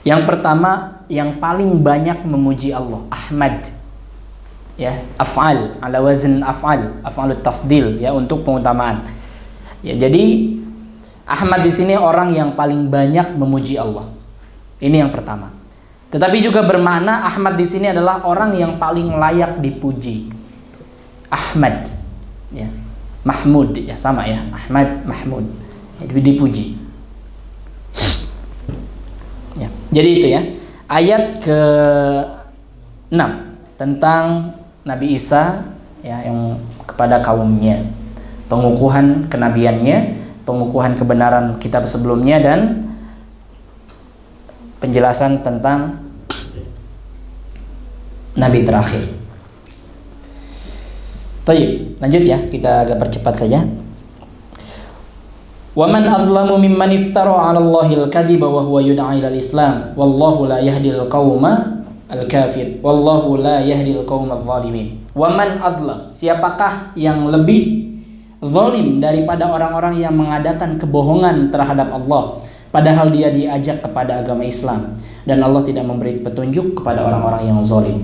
yang pertama, yang paling banyak memuji Allah. Ahmad, ya, af'al ala wazn af'alut tafdil, ya, untuk pengutamaan. Ya, jadi Ahmad di sini orang yang paling banyak memuji Allah. Ini yang pertama. Tetapi juga bermakna Ahmad di sini adalah orang yang paling layak dipuji. Ahmad, ya. Mahmud, ya, sama, ya. Ahmad, Mahmud, ya, dipuji. Ya. Jadi itu, ya, ayat ke-6 tentang Nabi Isa, ya, yang kepada kaumnya, pengukuhan kenabiannya, pengukuhan kebenaran kitab sebelumnya, dan penjelasan tentang nabi terakhir. Baik, lanjut, ya, kita agak percepat saja. Wa man adlamu mimman iftara 'ala Allahil kadhiba wa huwa yud'a ila al-Islam wallahu la yahdil qauma al-kafir wallahu la yahdil qauma adh-dhalimin. Wa man adlam, siapakah yang lebih zalim daripada orang-orang yang mengadakan kebohongan terhadap Allah padahal dia diajak kepada agama Islam, dan Allah tidak memberi petunjuk kepada orang-orang yang zalim.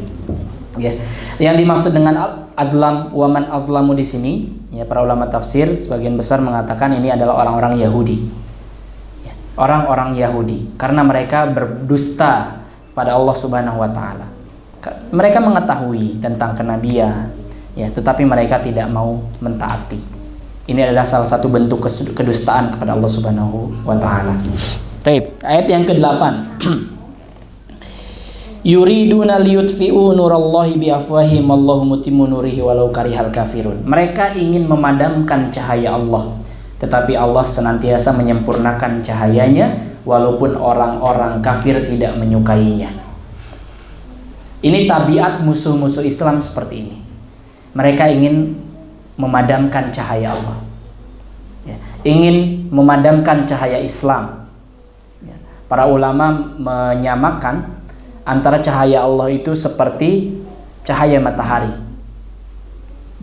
Ya. Yang dimaksud dengan adlam, waman adlamu di sini, ya, para ulama tafsir sebagian besar mengatakan ini adalah orang-orang Yahudi. Ya, orang-orang Yahudi, karena mereka berdusta pada Allah Subhanahu wa taala. Mereka mengetahui tentang kenabian, ya, tetapi mereka tidak mau mentaati. Ini adalah salah satu bentuk kedustaan kepada Allah Subhanahu wa taala. Baik, ayat yang ke-8. Yuriduna liyutfi'u nurallahi biafwahihim wallahu mutimmu nurihi walau karihal kafirun. Mereka ingin memadamkan cahaya Allah, tetapi Allah senantiasa menyempurnakan cahayanya walaupun orang-orang kafir tidak menyukainya. Ini tabiat musuh-musuh Islam seperti ini. Mereka ingin memadamkan cahaya Allah, ya, ingin memadamkan cahaya Islam. Ya. Para ulama menyamakan antara cahaya Allah itu seperti cahaya matahari.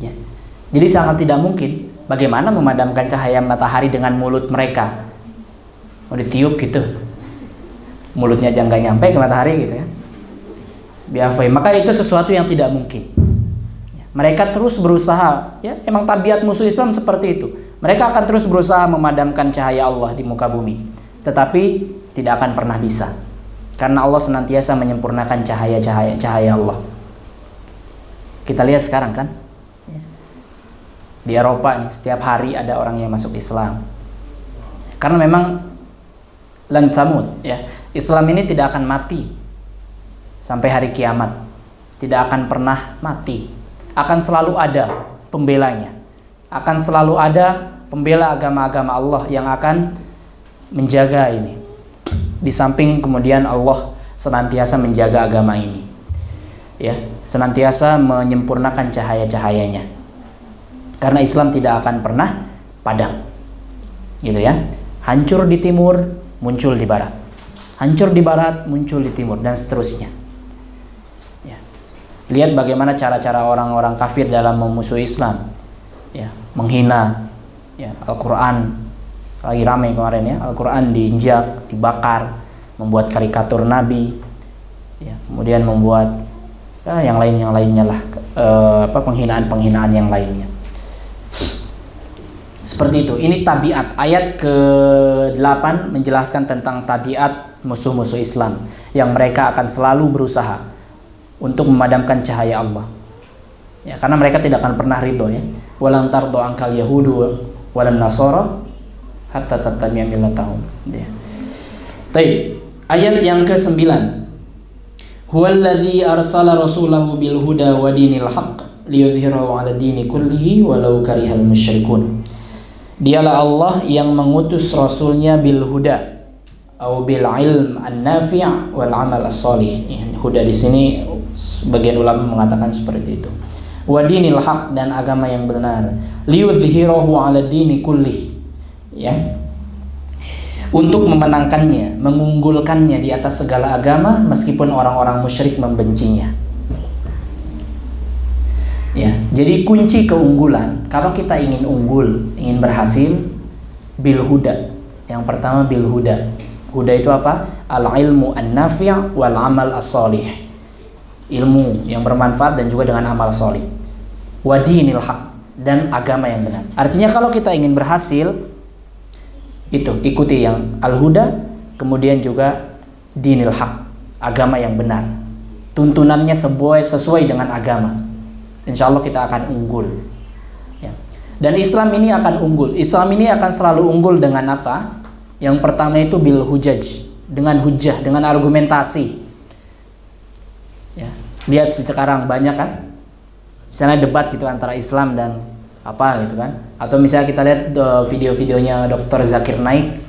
Ya. Jadi sangat tidak mungkin bagaimana memadamkan cahaya matahari dengan mulut mereka. Mau ditiup gitu, mulutnya aja nggak nyampe ke matahari gitu ya. Biafai. Maka itu sesuatu yang tidak mungkin. Ya. Mereka terus berusaha, ya, emang tabiat musuh Islam seperti itu. Mereka akan terus berusaha memadamkan cahaya Allah di muka bumi, tetapi tidak akan pernah bisa. Karena Allah senantiasa menyempurnakan cahaya Allah. Kita lihat sekarang kan, di Eropa nih, setiap hari ada orang yang masuk Islam. Karena memang lan tamut, ya, Islam ini tidak akan mati sampai hari kiamat. Tidak akan pernah mati. Akan selalu ada pembelanya. Akan selalu ada pembela agama-agama Allah yang akan menjaga ini. Di samping kemudian Allah senantiasa menjaga agama ini, ya, senantiasa menyempurnakan cahaya-cahayanya. Karena Islam tidak akan pernah padam, gitu ya. Hancur di timur, muncul di barat. Hancur di barat, muncul di timur, dan seterusnya. Ya. Lihat bagaimana cara-cara orang-orang kafir dalam memusuhi Islam, ya, menghina, ya, Al-Quran. Lagi ramai kemarin ya, Al-Quran diinjak, dibakar, membuat karikatur Nabi, ya, kemudian membuat yang lainnya lah, penghinaan yang lainnya. Seperti itu. Ini tabiat. Ayat ke-8 menjelaskan tentang tabiat musuh-musuh Islam yang mereka akan selalu berusaha untuk memadamkan cahaya Allah. Ya, karena mereka tidak akan pernah ridho, ya. Walan tardo angkal yahudu walan nasara hatta tattabi'a millatahum. Ya. Baik, ayat yang ke-9. Huwallazi arsala rasulahu bil huda wa dinil haqq liyudhhirahu 'ala dini kullihi walau karihal musyrikun. Dialah Allah yang mengutus rasulnya bil huda atau bil ilm an-nafi' wal amal as-salih. Huda di sini sebagian ulama mengatakan seperti itu. Wa dinil haqq, dan agama yang benar. Liyudhhirahu 'ala dini kullihi. Ya, untuk memenangkannya, mengunggulkannya di atas segala agama meskipun orang-orang musyrik membencinya. Ya, jadi kunci keunggulan, kalau kita ingin unggul, ingin berhasil, bil huda. Yang pertama bil huda. Huda itu apa? Al ilmu an-nafi' wal amal as-salih. Ilmu yang bermanfaat dan juga dengan amal salih. Wa dinil haq, dan agama yang benar. Artinya kalau kita ingin berhasil, itu ikuti yang al-huda, kemudian juga dinil haq, agama yang benar. Tuntunannya sesuai dengan agama. Insya Allah kita akan unggul. Ya. Dan Islam ini akan unggul. Islam ini akan selalu unggul dengan apa? Yang pertama itu bil hujaj, dengan hujah, dengan argumentasi. Ya. Lihat sekarang banyak kan, misalnya debat gitu antara Islam dan apa gitu kan, atau misalnya kita lihat video-videonya Dr. Zakir Naik,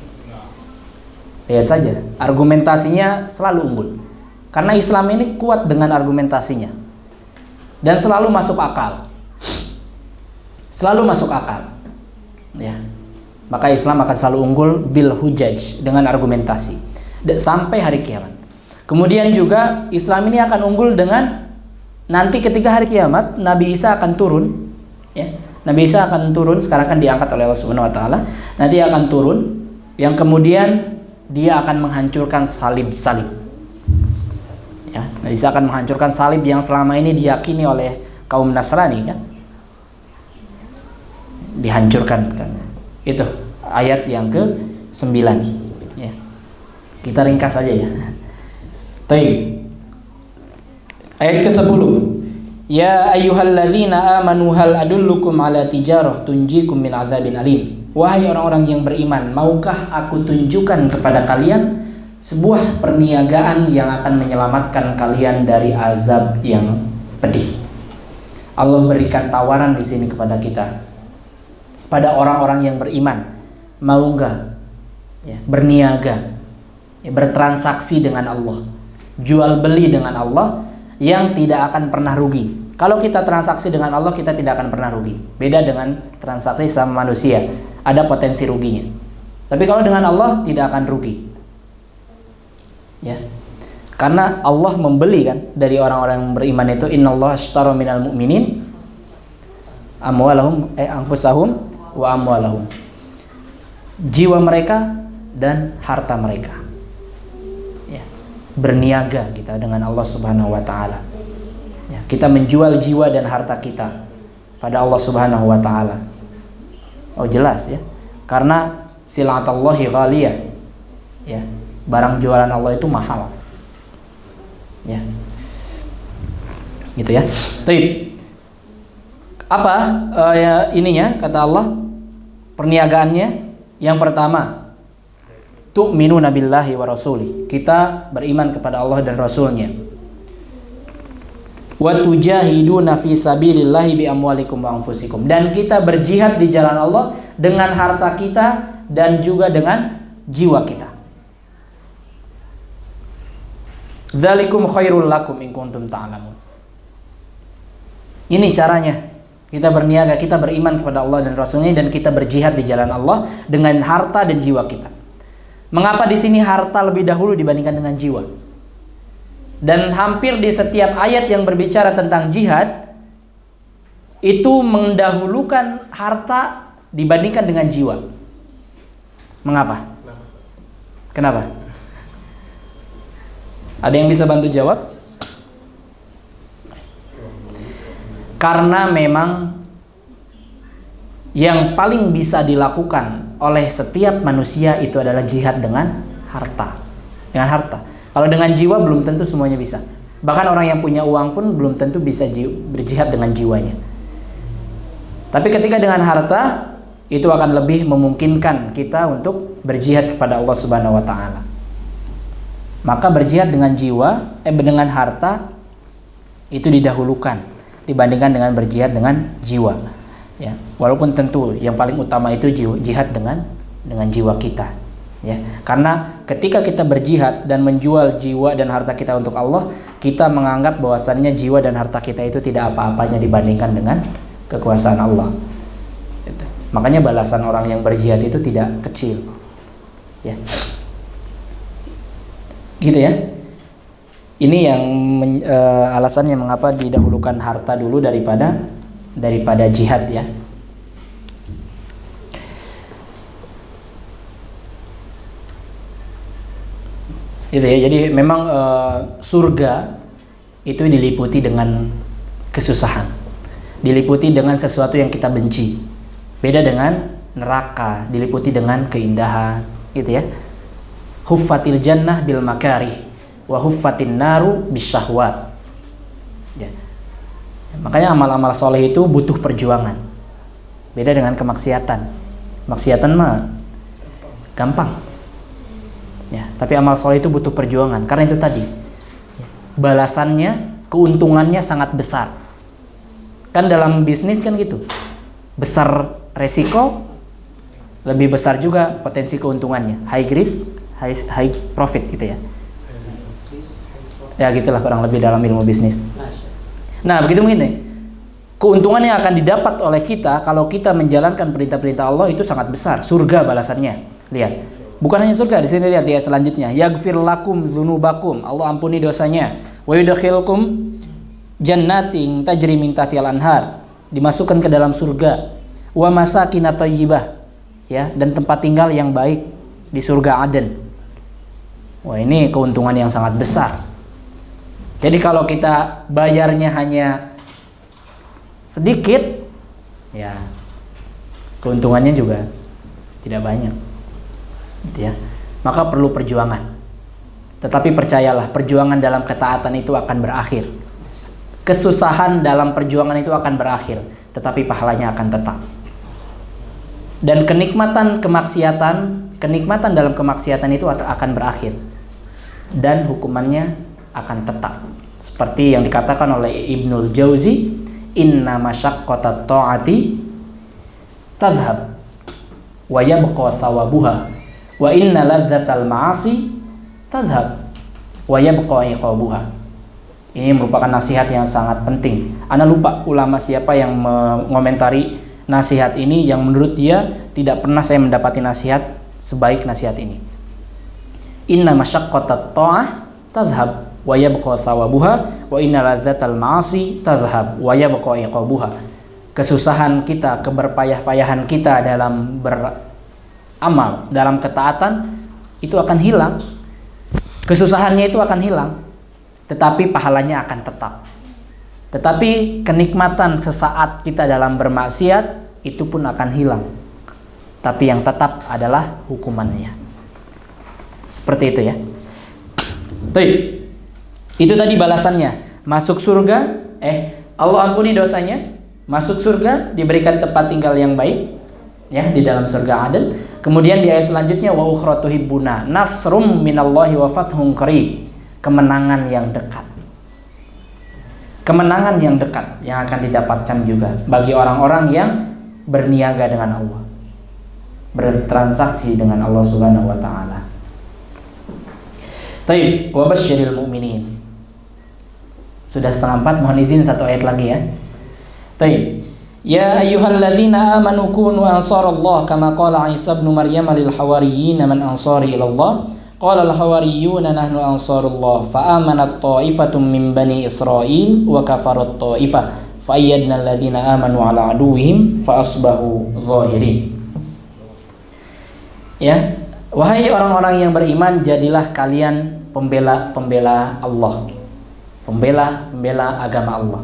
lihat saja argumentasinya selalu unggul karena Islam ini kuat dengan argumentasinya dan selalu masuk akal, ya. Maka Islam akan selalu unggul bil hujaj, dengan argumentasi sampai hari kiamat. Kemudian juga Islam ini akan unggul dengan nanti ketika hari kiamat Nabi Isa akan turun, ya. Nabi Isa akan turun, sekarang kan diangkat oleh Allah Subhanahu wa taala. Nanti akan turun yang kemudian dia akan menghancurkan salib-salib. Ya, Nabi Isa akan menghancurkan salib yang selama ini diyakini oleh kaum Nasrani kan. Dihancurkan kan. Itu ayat yang ke-9, ya. Kita ringkas saja ya. Baik. Ayat ke-10. Ya ayyuhalladzina amanu hal adullukum ala tijarah tunjikum min adzabin alim. Wahai orang-orang yang beriman, maukah aku tunjukkan kepada kalian sebuah perniagaan yang akan menyelamatkan kalian dari azab yang pedih. Allah berikan tawaran di sini kepada kita, pada orang-orang yang beriman. Mau enggak ya, berniaga, ya, bertransaksi dengan Allah, jual beli dengan Allah yang tidak akan pernah rugi. Kalau kita transaksi dengan Allah, kita tidak akan pernah rugi. Beda dengan transaksi sama manusia, ada potensi ruginya. Tapi kalau dengan Allah tidak akan rugi. Ya. Karena Allah membeli kan dari orang-orang yang beriman itu, innallaha ashtara minal mu'minin amwalahum anfusahum wa amwalahum. Jiwa mereka dan harta mereka. Ya. Berniaga kita dengan Allah Subhanahu wa taala. Ya, kita menjual jiwa dan harta kita pada Allah Subhanahu wa taala. Oh jelas ya. Karena silatallahi ghaliyah. Ya, barang jualan Allah itu mahal. Ya. Gitu ya. Baik. Apa ininya kata Allah perniagaannya? Yang pertama, tu'minuna billahi wa rasulih. Kita beriman kepada Allah dan Rasulnya. Wa tujahiduna fi sabilillahi bi amwalikum wa anfusikum. Dan kita berjihad di jalan Allah dengan harta kita dan juga dengan jiwa kita. Dzalikum khairul lakum in kuntum ta'lamun. Ini caranya. Kita berniaga, kita beriman kepada Allah dan Rasulnya, dan kita berjihad di jalan Allah dengan harta dan jiwa kita. Mengapa di sini harta lebih dahulu dibandingkan dengan jiwa? Dan hampir di setiap ayat yang berbicara tentang jihad itu mendahulukan harta dibandingkan dengan jiwa. Mengapa? Kenapa? Ada yang bisa bantu jawab? Karena memang yang paling bisa dilakukan oleh setiap manusia itu adalah jihad dengan harta. Dengan harta. Kalau dengan jiwa belum tentu semuanya bisa. Bahkan orang yang punya uang pun belum tentu bisa berjihad dengan jiwanya. Tapi ketika dengan harta, itu akan lebih memungkinkan kita untuk berjihad kepada Allah Subhanahu wa taala. Maka berjihad dengan jiwa, dengan harta itu didahulukan dibandingkan dengan berjihad dengan jiwa. Ya, walaupun tentu yang paling utama itu jihad dengan jiwa kita. Ya, karena ketika kita berjihad dan menjual jiwa dan harta kita untuk Allah, kita menganggap bahwasannya jiwa dan harta kita itu tidak apa-apanya dibandingkan dengan kekuasaan Allah. Gitu. Makanya balasan orang yang berjihad itu tidak kecil. Ya. Gitu ya. Ini yang alasannya mengapa didahulukan harta dulu daripada jihad ya. Gitu ya. Jadi memang surga itu diliputi dengan kesusahan, diliputi dengan sesuatu yang kita benci. Beda dengan neraka, diliputi dengan keindahan, gitu ya. Huffatil jannah bil makarih wa huffatin naru bisyahwat. Ya. Makanya amal-amal soleh itu butuh perjuangan. Beda dengan kemaksiatan. Maksiatan mah gampang. Ya, tapi amal soleh itu butuh perjuangan. Karena itu tadi, balasannya, keuntungannya sangat besar. Kan dalam bisnis kan gitu. Besar resiko, lebih besar juga potensi keuntungannya. High risk, high profit gitu ya. Ya gitulah kurang lebih dalam ilmu bisnis. Nah begitu mungkin nih. Keuntungan yang akan didapat oleh kita kalau kita menjalankan perintah-perintah Allah itu sangat besar. Surga balasannya. Lihat. Bukan hanya surga, di sini lihat ya selanjutnya. Yaghfir lakum dzunubakum. Allah ampuni dosanya. Wa yudkhilkum jannatin tajri min tahtihal anhar. Dimasukkan ke dalam surga. Wa masakin thayyibah. Ya, dan tempat tinggal yang baik di surga Aden. Wah, ini keuntungan yang sangat besar. Jadi kalau kita bayarnya hanya sedikit, ya keuntungannya juga tidak banyak. Gitu ya. Maka perlu perjuangan. Tetapi percayalah, perjuangan dalam ketaatan itu akan berakhir. kesusahan dalam perjuangan itu akan berakhir, tetapi pahalanya akan tetap. Dan kenikmatan dalam kemaksiatan itu akan berakhir dan hukumannya akan tetap. Seperti yang dikatakan oleh Ibnul Jauzi, inna masyaqqatat ta'ati tadhhab wa yabqa thawabuha wa inna ladzatal ma'asi tadhhab wa yabqa iqabuha. Ini merupakan nasihat yang sangat penting. Ana lupa ulama siapa yang mengomentari nasihat ini, yang menurut dia tidak pernah saya mendapati nasihat sebaik nasihat ini. Inna masyaqqatat ta'ah tadhhab wa yabqa thawabuha wa inna ladzatal ma'asi tadhhab wa yabqa iqabuha. Kesusahan kita, keberpayah-payahan kita dalam beramal, dalam ketaatan itu akan hilang. Kesusahannya itu akan hilang, tetapi pahalanya akan tetap. Tetapi kenikmatan sesaat kita dalam bermaksiat itu pun akan hilang. Tapi yang tetap adalah hukumannya. Seperti itu ya. Baik. Itu tadi balasannya. Masuk surga, Allah ampuni dosanya, masuk surga, diberikan tempat tinggal yang baik ya di dalam surga Aden. Kemudian di ayat selanjutnya wa ukhra tuhibbuna nasrum minallahi wa fathun qarib. Kemenangan yang dekat. Kemenangan yang dekat yang akan didapatkan juga bagi orang-orang yang berniaga dengan Allah, bertransaksi dengan Allah Subhanahu wa taala. Taib, wa basyiril mu'minin. Sudah 3:30, mohon izin satu ayat lagi ya. Taib. Ya ayyuhalladzina amanu kunu ansarallah kama qala Isa ibn Maryam lil hawariyyin man ansari ila Allah. Qala al-hawariyuna nahnu ansarullah fa amanat ta'ifatun min bani Israil wa kafarat ta'ifah fa ayyadna alladhina amanu ala aduwwihim fa asbahu zahirin. Ya, wahai orang-orang yang beriman, jadilah kalian pembela-pembela Allah. Pembela-pembela agama Allah.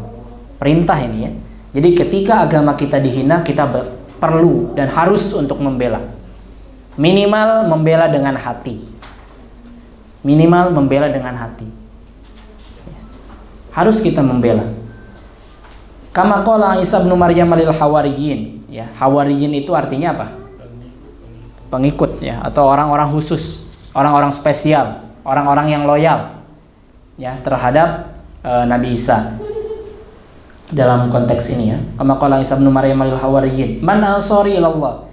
Perintah ini ya. Jadi ketika agama kita dihina, kita perlu dan harus untuk membela. Minimal membela dengan hati. Minimal membela dengan hati. Harus kita membela. Kama qala Isa ibn Maryam lil hawariyyin, ya. Hawariyyin itu artinya apa? Pengikut ya, atau orang-orang khusus, orang-orang spesial, orang-orang yang loyal ya terhadap Nabi Isa. Dalam konteks ini ya. Kama qala Isa ibn Maryam lil hawariyyin, man ansari ilallah.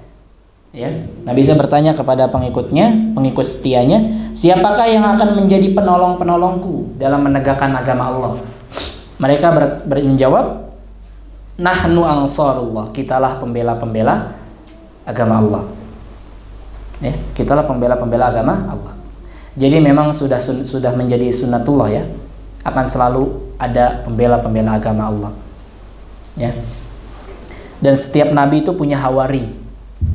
Ya, Nabi Isa bertanya kepada pengikutnya, pengikut setianya, siapakah yang akan menjadi penolong-penolongku dalam menegakkan agama Allah? Mereka menjawab, nahnu ansarullah, kitalah pembela-pembela agama Allah. Ya, kitalah pembela-pembela agama Allah. Jadi memang sudah menjadi sunnatullah ya, akan selalu ada pembela-pembela agama Allah. Ya. Dan setiap nabi itu punya hawari.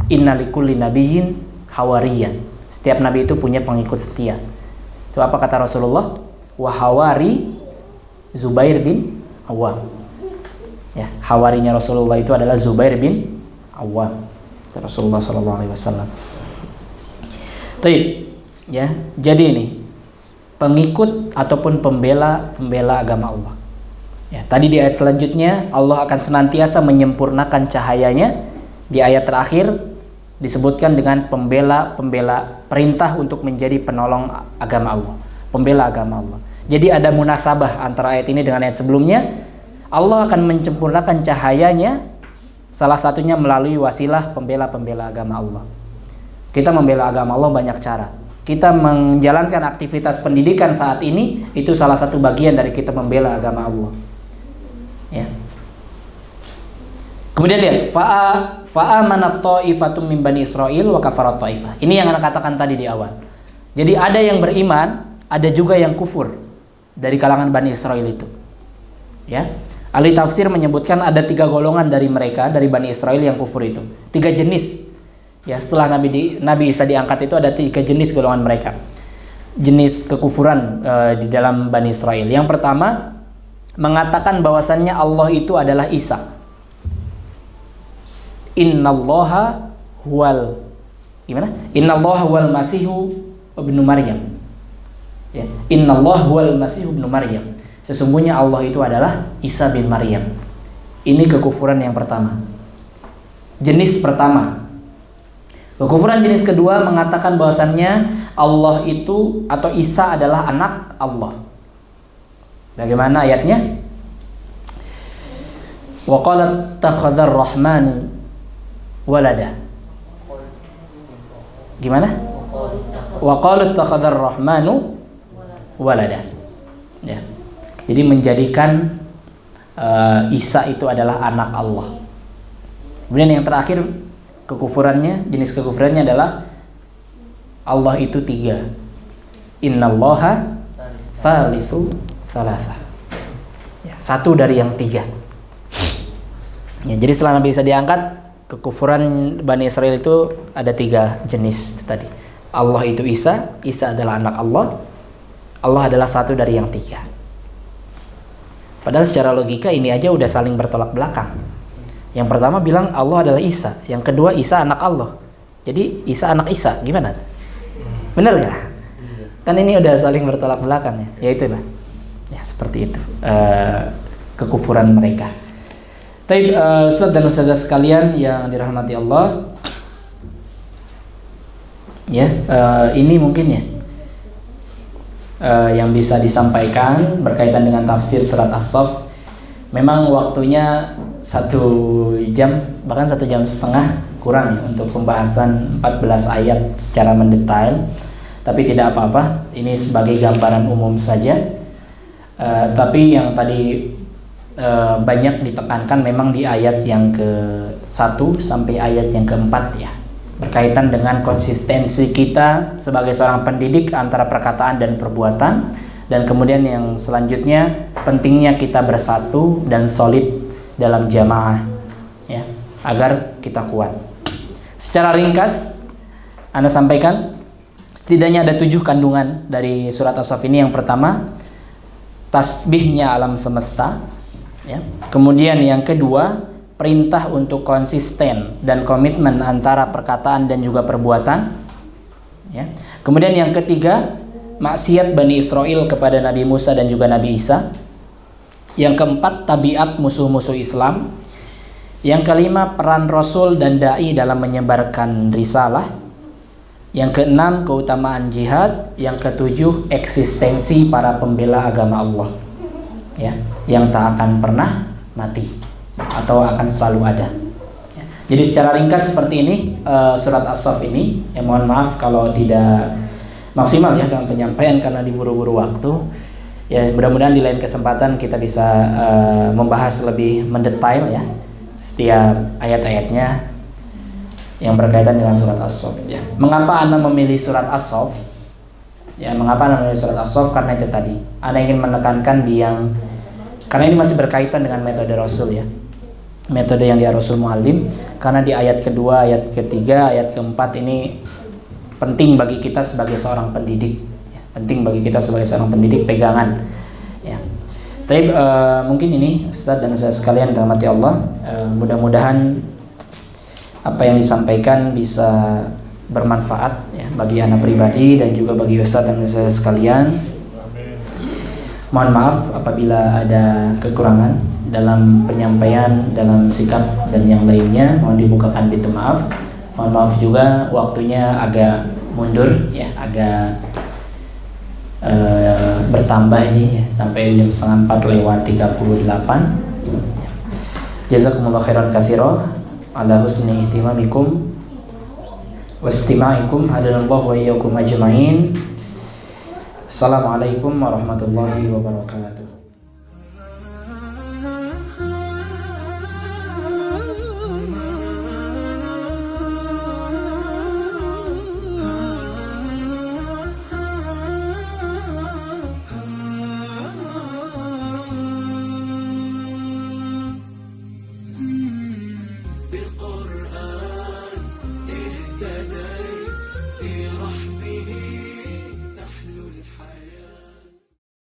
Inna likulli nabiyyin hawariyan. Setiap nabi itu punya pengikut setia. Itu apa kata Rasulullah? Wa hawari Zubair bin Awwam. Ya, hawarinya Rasulullah itu adalah Zubair bin Awwam. Rasulullah sallallahu alaihi wasallam. Baik, ya. Jadi ini pengikut ataupun pembela agama Allah. Ya, tadi di ayat selanjutnya Allah akan senantiasa menyempurnakan cahayanya. Di ayat terakhir disebutkan dengan pembela perintah untuk menjadi penolong agama Allah, pembela agama Allah. Jadi ada munasabah antara ayat ini dengan ayat sebelumnya. Allah akan menyempurnakan cahayanya, salah satunya melalui wasilah pembela agama Allah. Kita membela agama Allah banyak cara. Kita menjalankan aktivitas pendidikan saat ini itu salah satu bagian dari kita membela agama Allah. Ya. Kemudian lihat, fa'amanat ta'ifatun min bani Israil wa kafarat ta'ifah. Ini yang Anda katakan tadi di awal. Jadi ada yang beriman, ada juga yang kufur dari kalangan Bani Israil itu. Ya. Ahli tafsir menyebutkan ada 3 golongan dari mereka, dari Bani Israil yang kufur itu. 3 jenis. Ya, setelah Nabi Isa diangkat itu ada 3 jenis golongan mereka. Jenis kekufuran di dalam Bani Israil. Yang pertama, mengatakan bahwasannya Allah itu adalah Isa. Innallaha huwal Masihu ibnu Maryam. Ya, Innallaha huwal Masihu ibnu Maryam. Sesungguhnya Allah itu adalah Isa bin Maryam. Ini kekufuran yang pertama. Jenis pertama. Kekufuran jenis kedua mengatakan bahwasannya Allah itu atau Isa adalah anak Allah. Bagaimana ayatnya? Wa qalat takhadzar rahmanu walada. Gimana? Wa qalat takhadzar rahmanu walada. Ya. Jadi menjadikan Isa itu adalah anak Allah. Kemudian yang terakhir kekufurannya, jenis kekufurannya adalah Allah itu 3. Innallaha tsalitsu tsalatsa. Ya, satu dari yang 3. Ya, jadi setelah Nabi Isa diangkat, kekufuran Bani Israel itu ada 3 jenis tadi. Allah itu Isa, Isa adalah anak Allah, Allah adalah satu dari yang 3. Padahal secara logika ini aja udah saling bertolak belakang. Yang pertama bilang Allah adalah Isa, yang kedua Isa anak Allah. Jadi Isa anak Isa, gimana? Bener nggak? Kan ini udah saling bertolak belakang ya. Ya itulah. Ya seperti itu kekufuran mereka. Tapi Ustaz dan Ustazah sekalian yang dirahmati Allah, ya ini mungkin ya yang bisa disampaikan berkaitan dengan tafsir surat As-Saff. Memang waktunya 1 jam, bahkan 1 jam setengah kurang ya, untuk pembahasan 14 ayat secara mendetail. Tapi tidak apa-apa, ini sebagai gambaran umum saja. Tapi yang tadi banyak ditekankan memang di ayat yang ke-1 sampai ayat yang ke-4 ya, berkaitan dengan konsistensi kita sebagai seorang pendidik antara perkataan dan perbuatan, dan kemudian yang selanjutnya pentingnya kita bersatu dan solid dalam jamaah ya, agar kita kuat. Secara ringkas Anda sampaikan setidaknya ada 7 kandungan dari surat As-Saff ini. Yang pertama, tasbihnya alam semesta ya. Kemudian yang kedua, perintah untuk konsisten dan komitmen antara perkataan dan juga perbuatan ya. Kemudian yang ketiga, maksiat Bani Israel kepada Nabi Musa dan juga Nabi Isa. Yang keempat, tabiat musuh-musuh Islam. Yang kelima, peran Rasul dan Da'i dalam menyebarkan risalah. Yang keenam, keutamaan jihad. Yang ketujuh, eksistensi para pembela agama Allah ya, yang tak akan pernah mati atau akan selalu ada. Jadi secara ringkas seperti ini surat As-Saff ini. Ya mohon maaf kalau tidak maksimal ya dalam penyampaian karena diburu-buru waktu. Ya mudah-mudahan di lain kesempatan kita bisa membahas lebih mendetail ya setiap ayat-ayatnya yang berkaitan dengan surat As-Saff ya. Mengapa Anda memilih surat As-Saff? Ya, mengapa Anda memilih surat As-Saff? Karena itu tadi, Anda ingin menekankan karena ini masih berkaitan dengan metode Rasul ya, metode yang dia Rasul Muallim. Karena di ayat kedua, ayat ketiga, ayat keempat ini penting bagi kita sebagai seorang pendidik ya. Penting bagi kita sebagai seorang pendidik, pegangan ya. Tapi mungkin ini Ustaz dan Ustaz sekalian dirahmati Allah, mudah-mudahan apa yang disampaikan bisa bermanfaat ya bagi anak pribadi dan juga bagi Ustaz dan Ustaz sekalian. Mohon maaf apabila ada kekurangan dalam penyampaian, dalam sikap dan yang lainnya, mohon dibukakan pintu maaf. Mohon maaf juga waktunya agak mundur ya, agak bertambah ini ya, sampai jam 3:30 Jazakumullah khairan katsira ala husni ihtimamikum wastima'ikum. Hadanallahu wa iyyakum ajma'in. Assalamualaikum warahmatullahi wabarakatuh.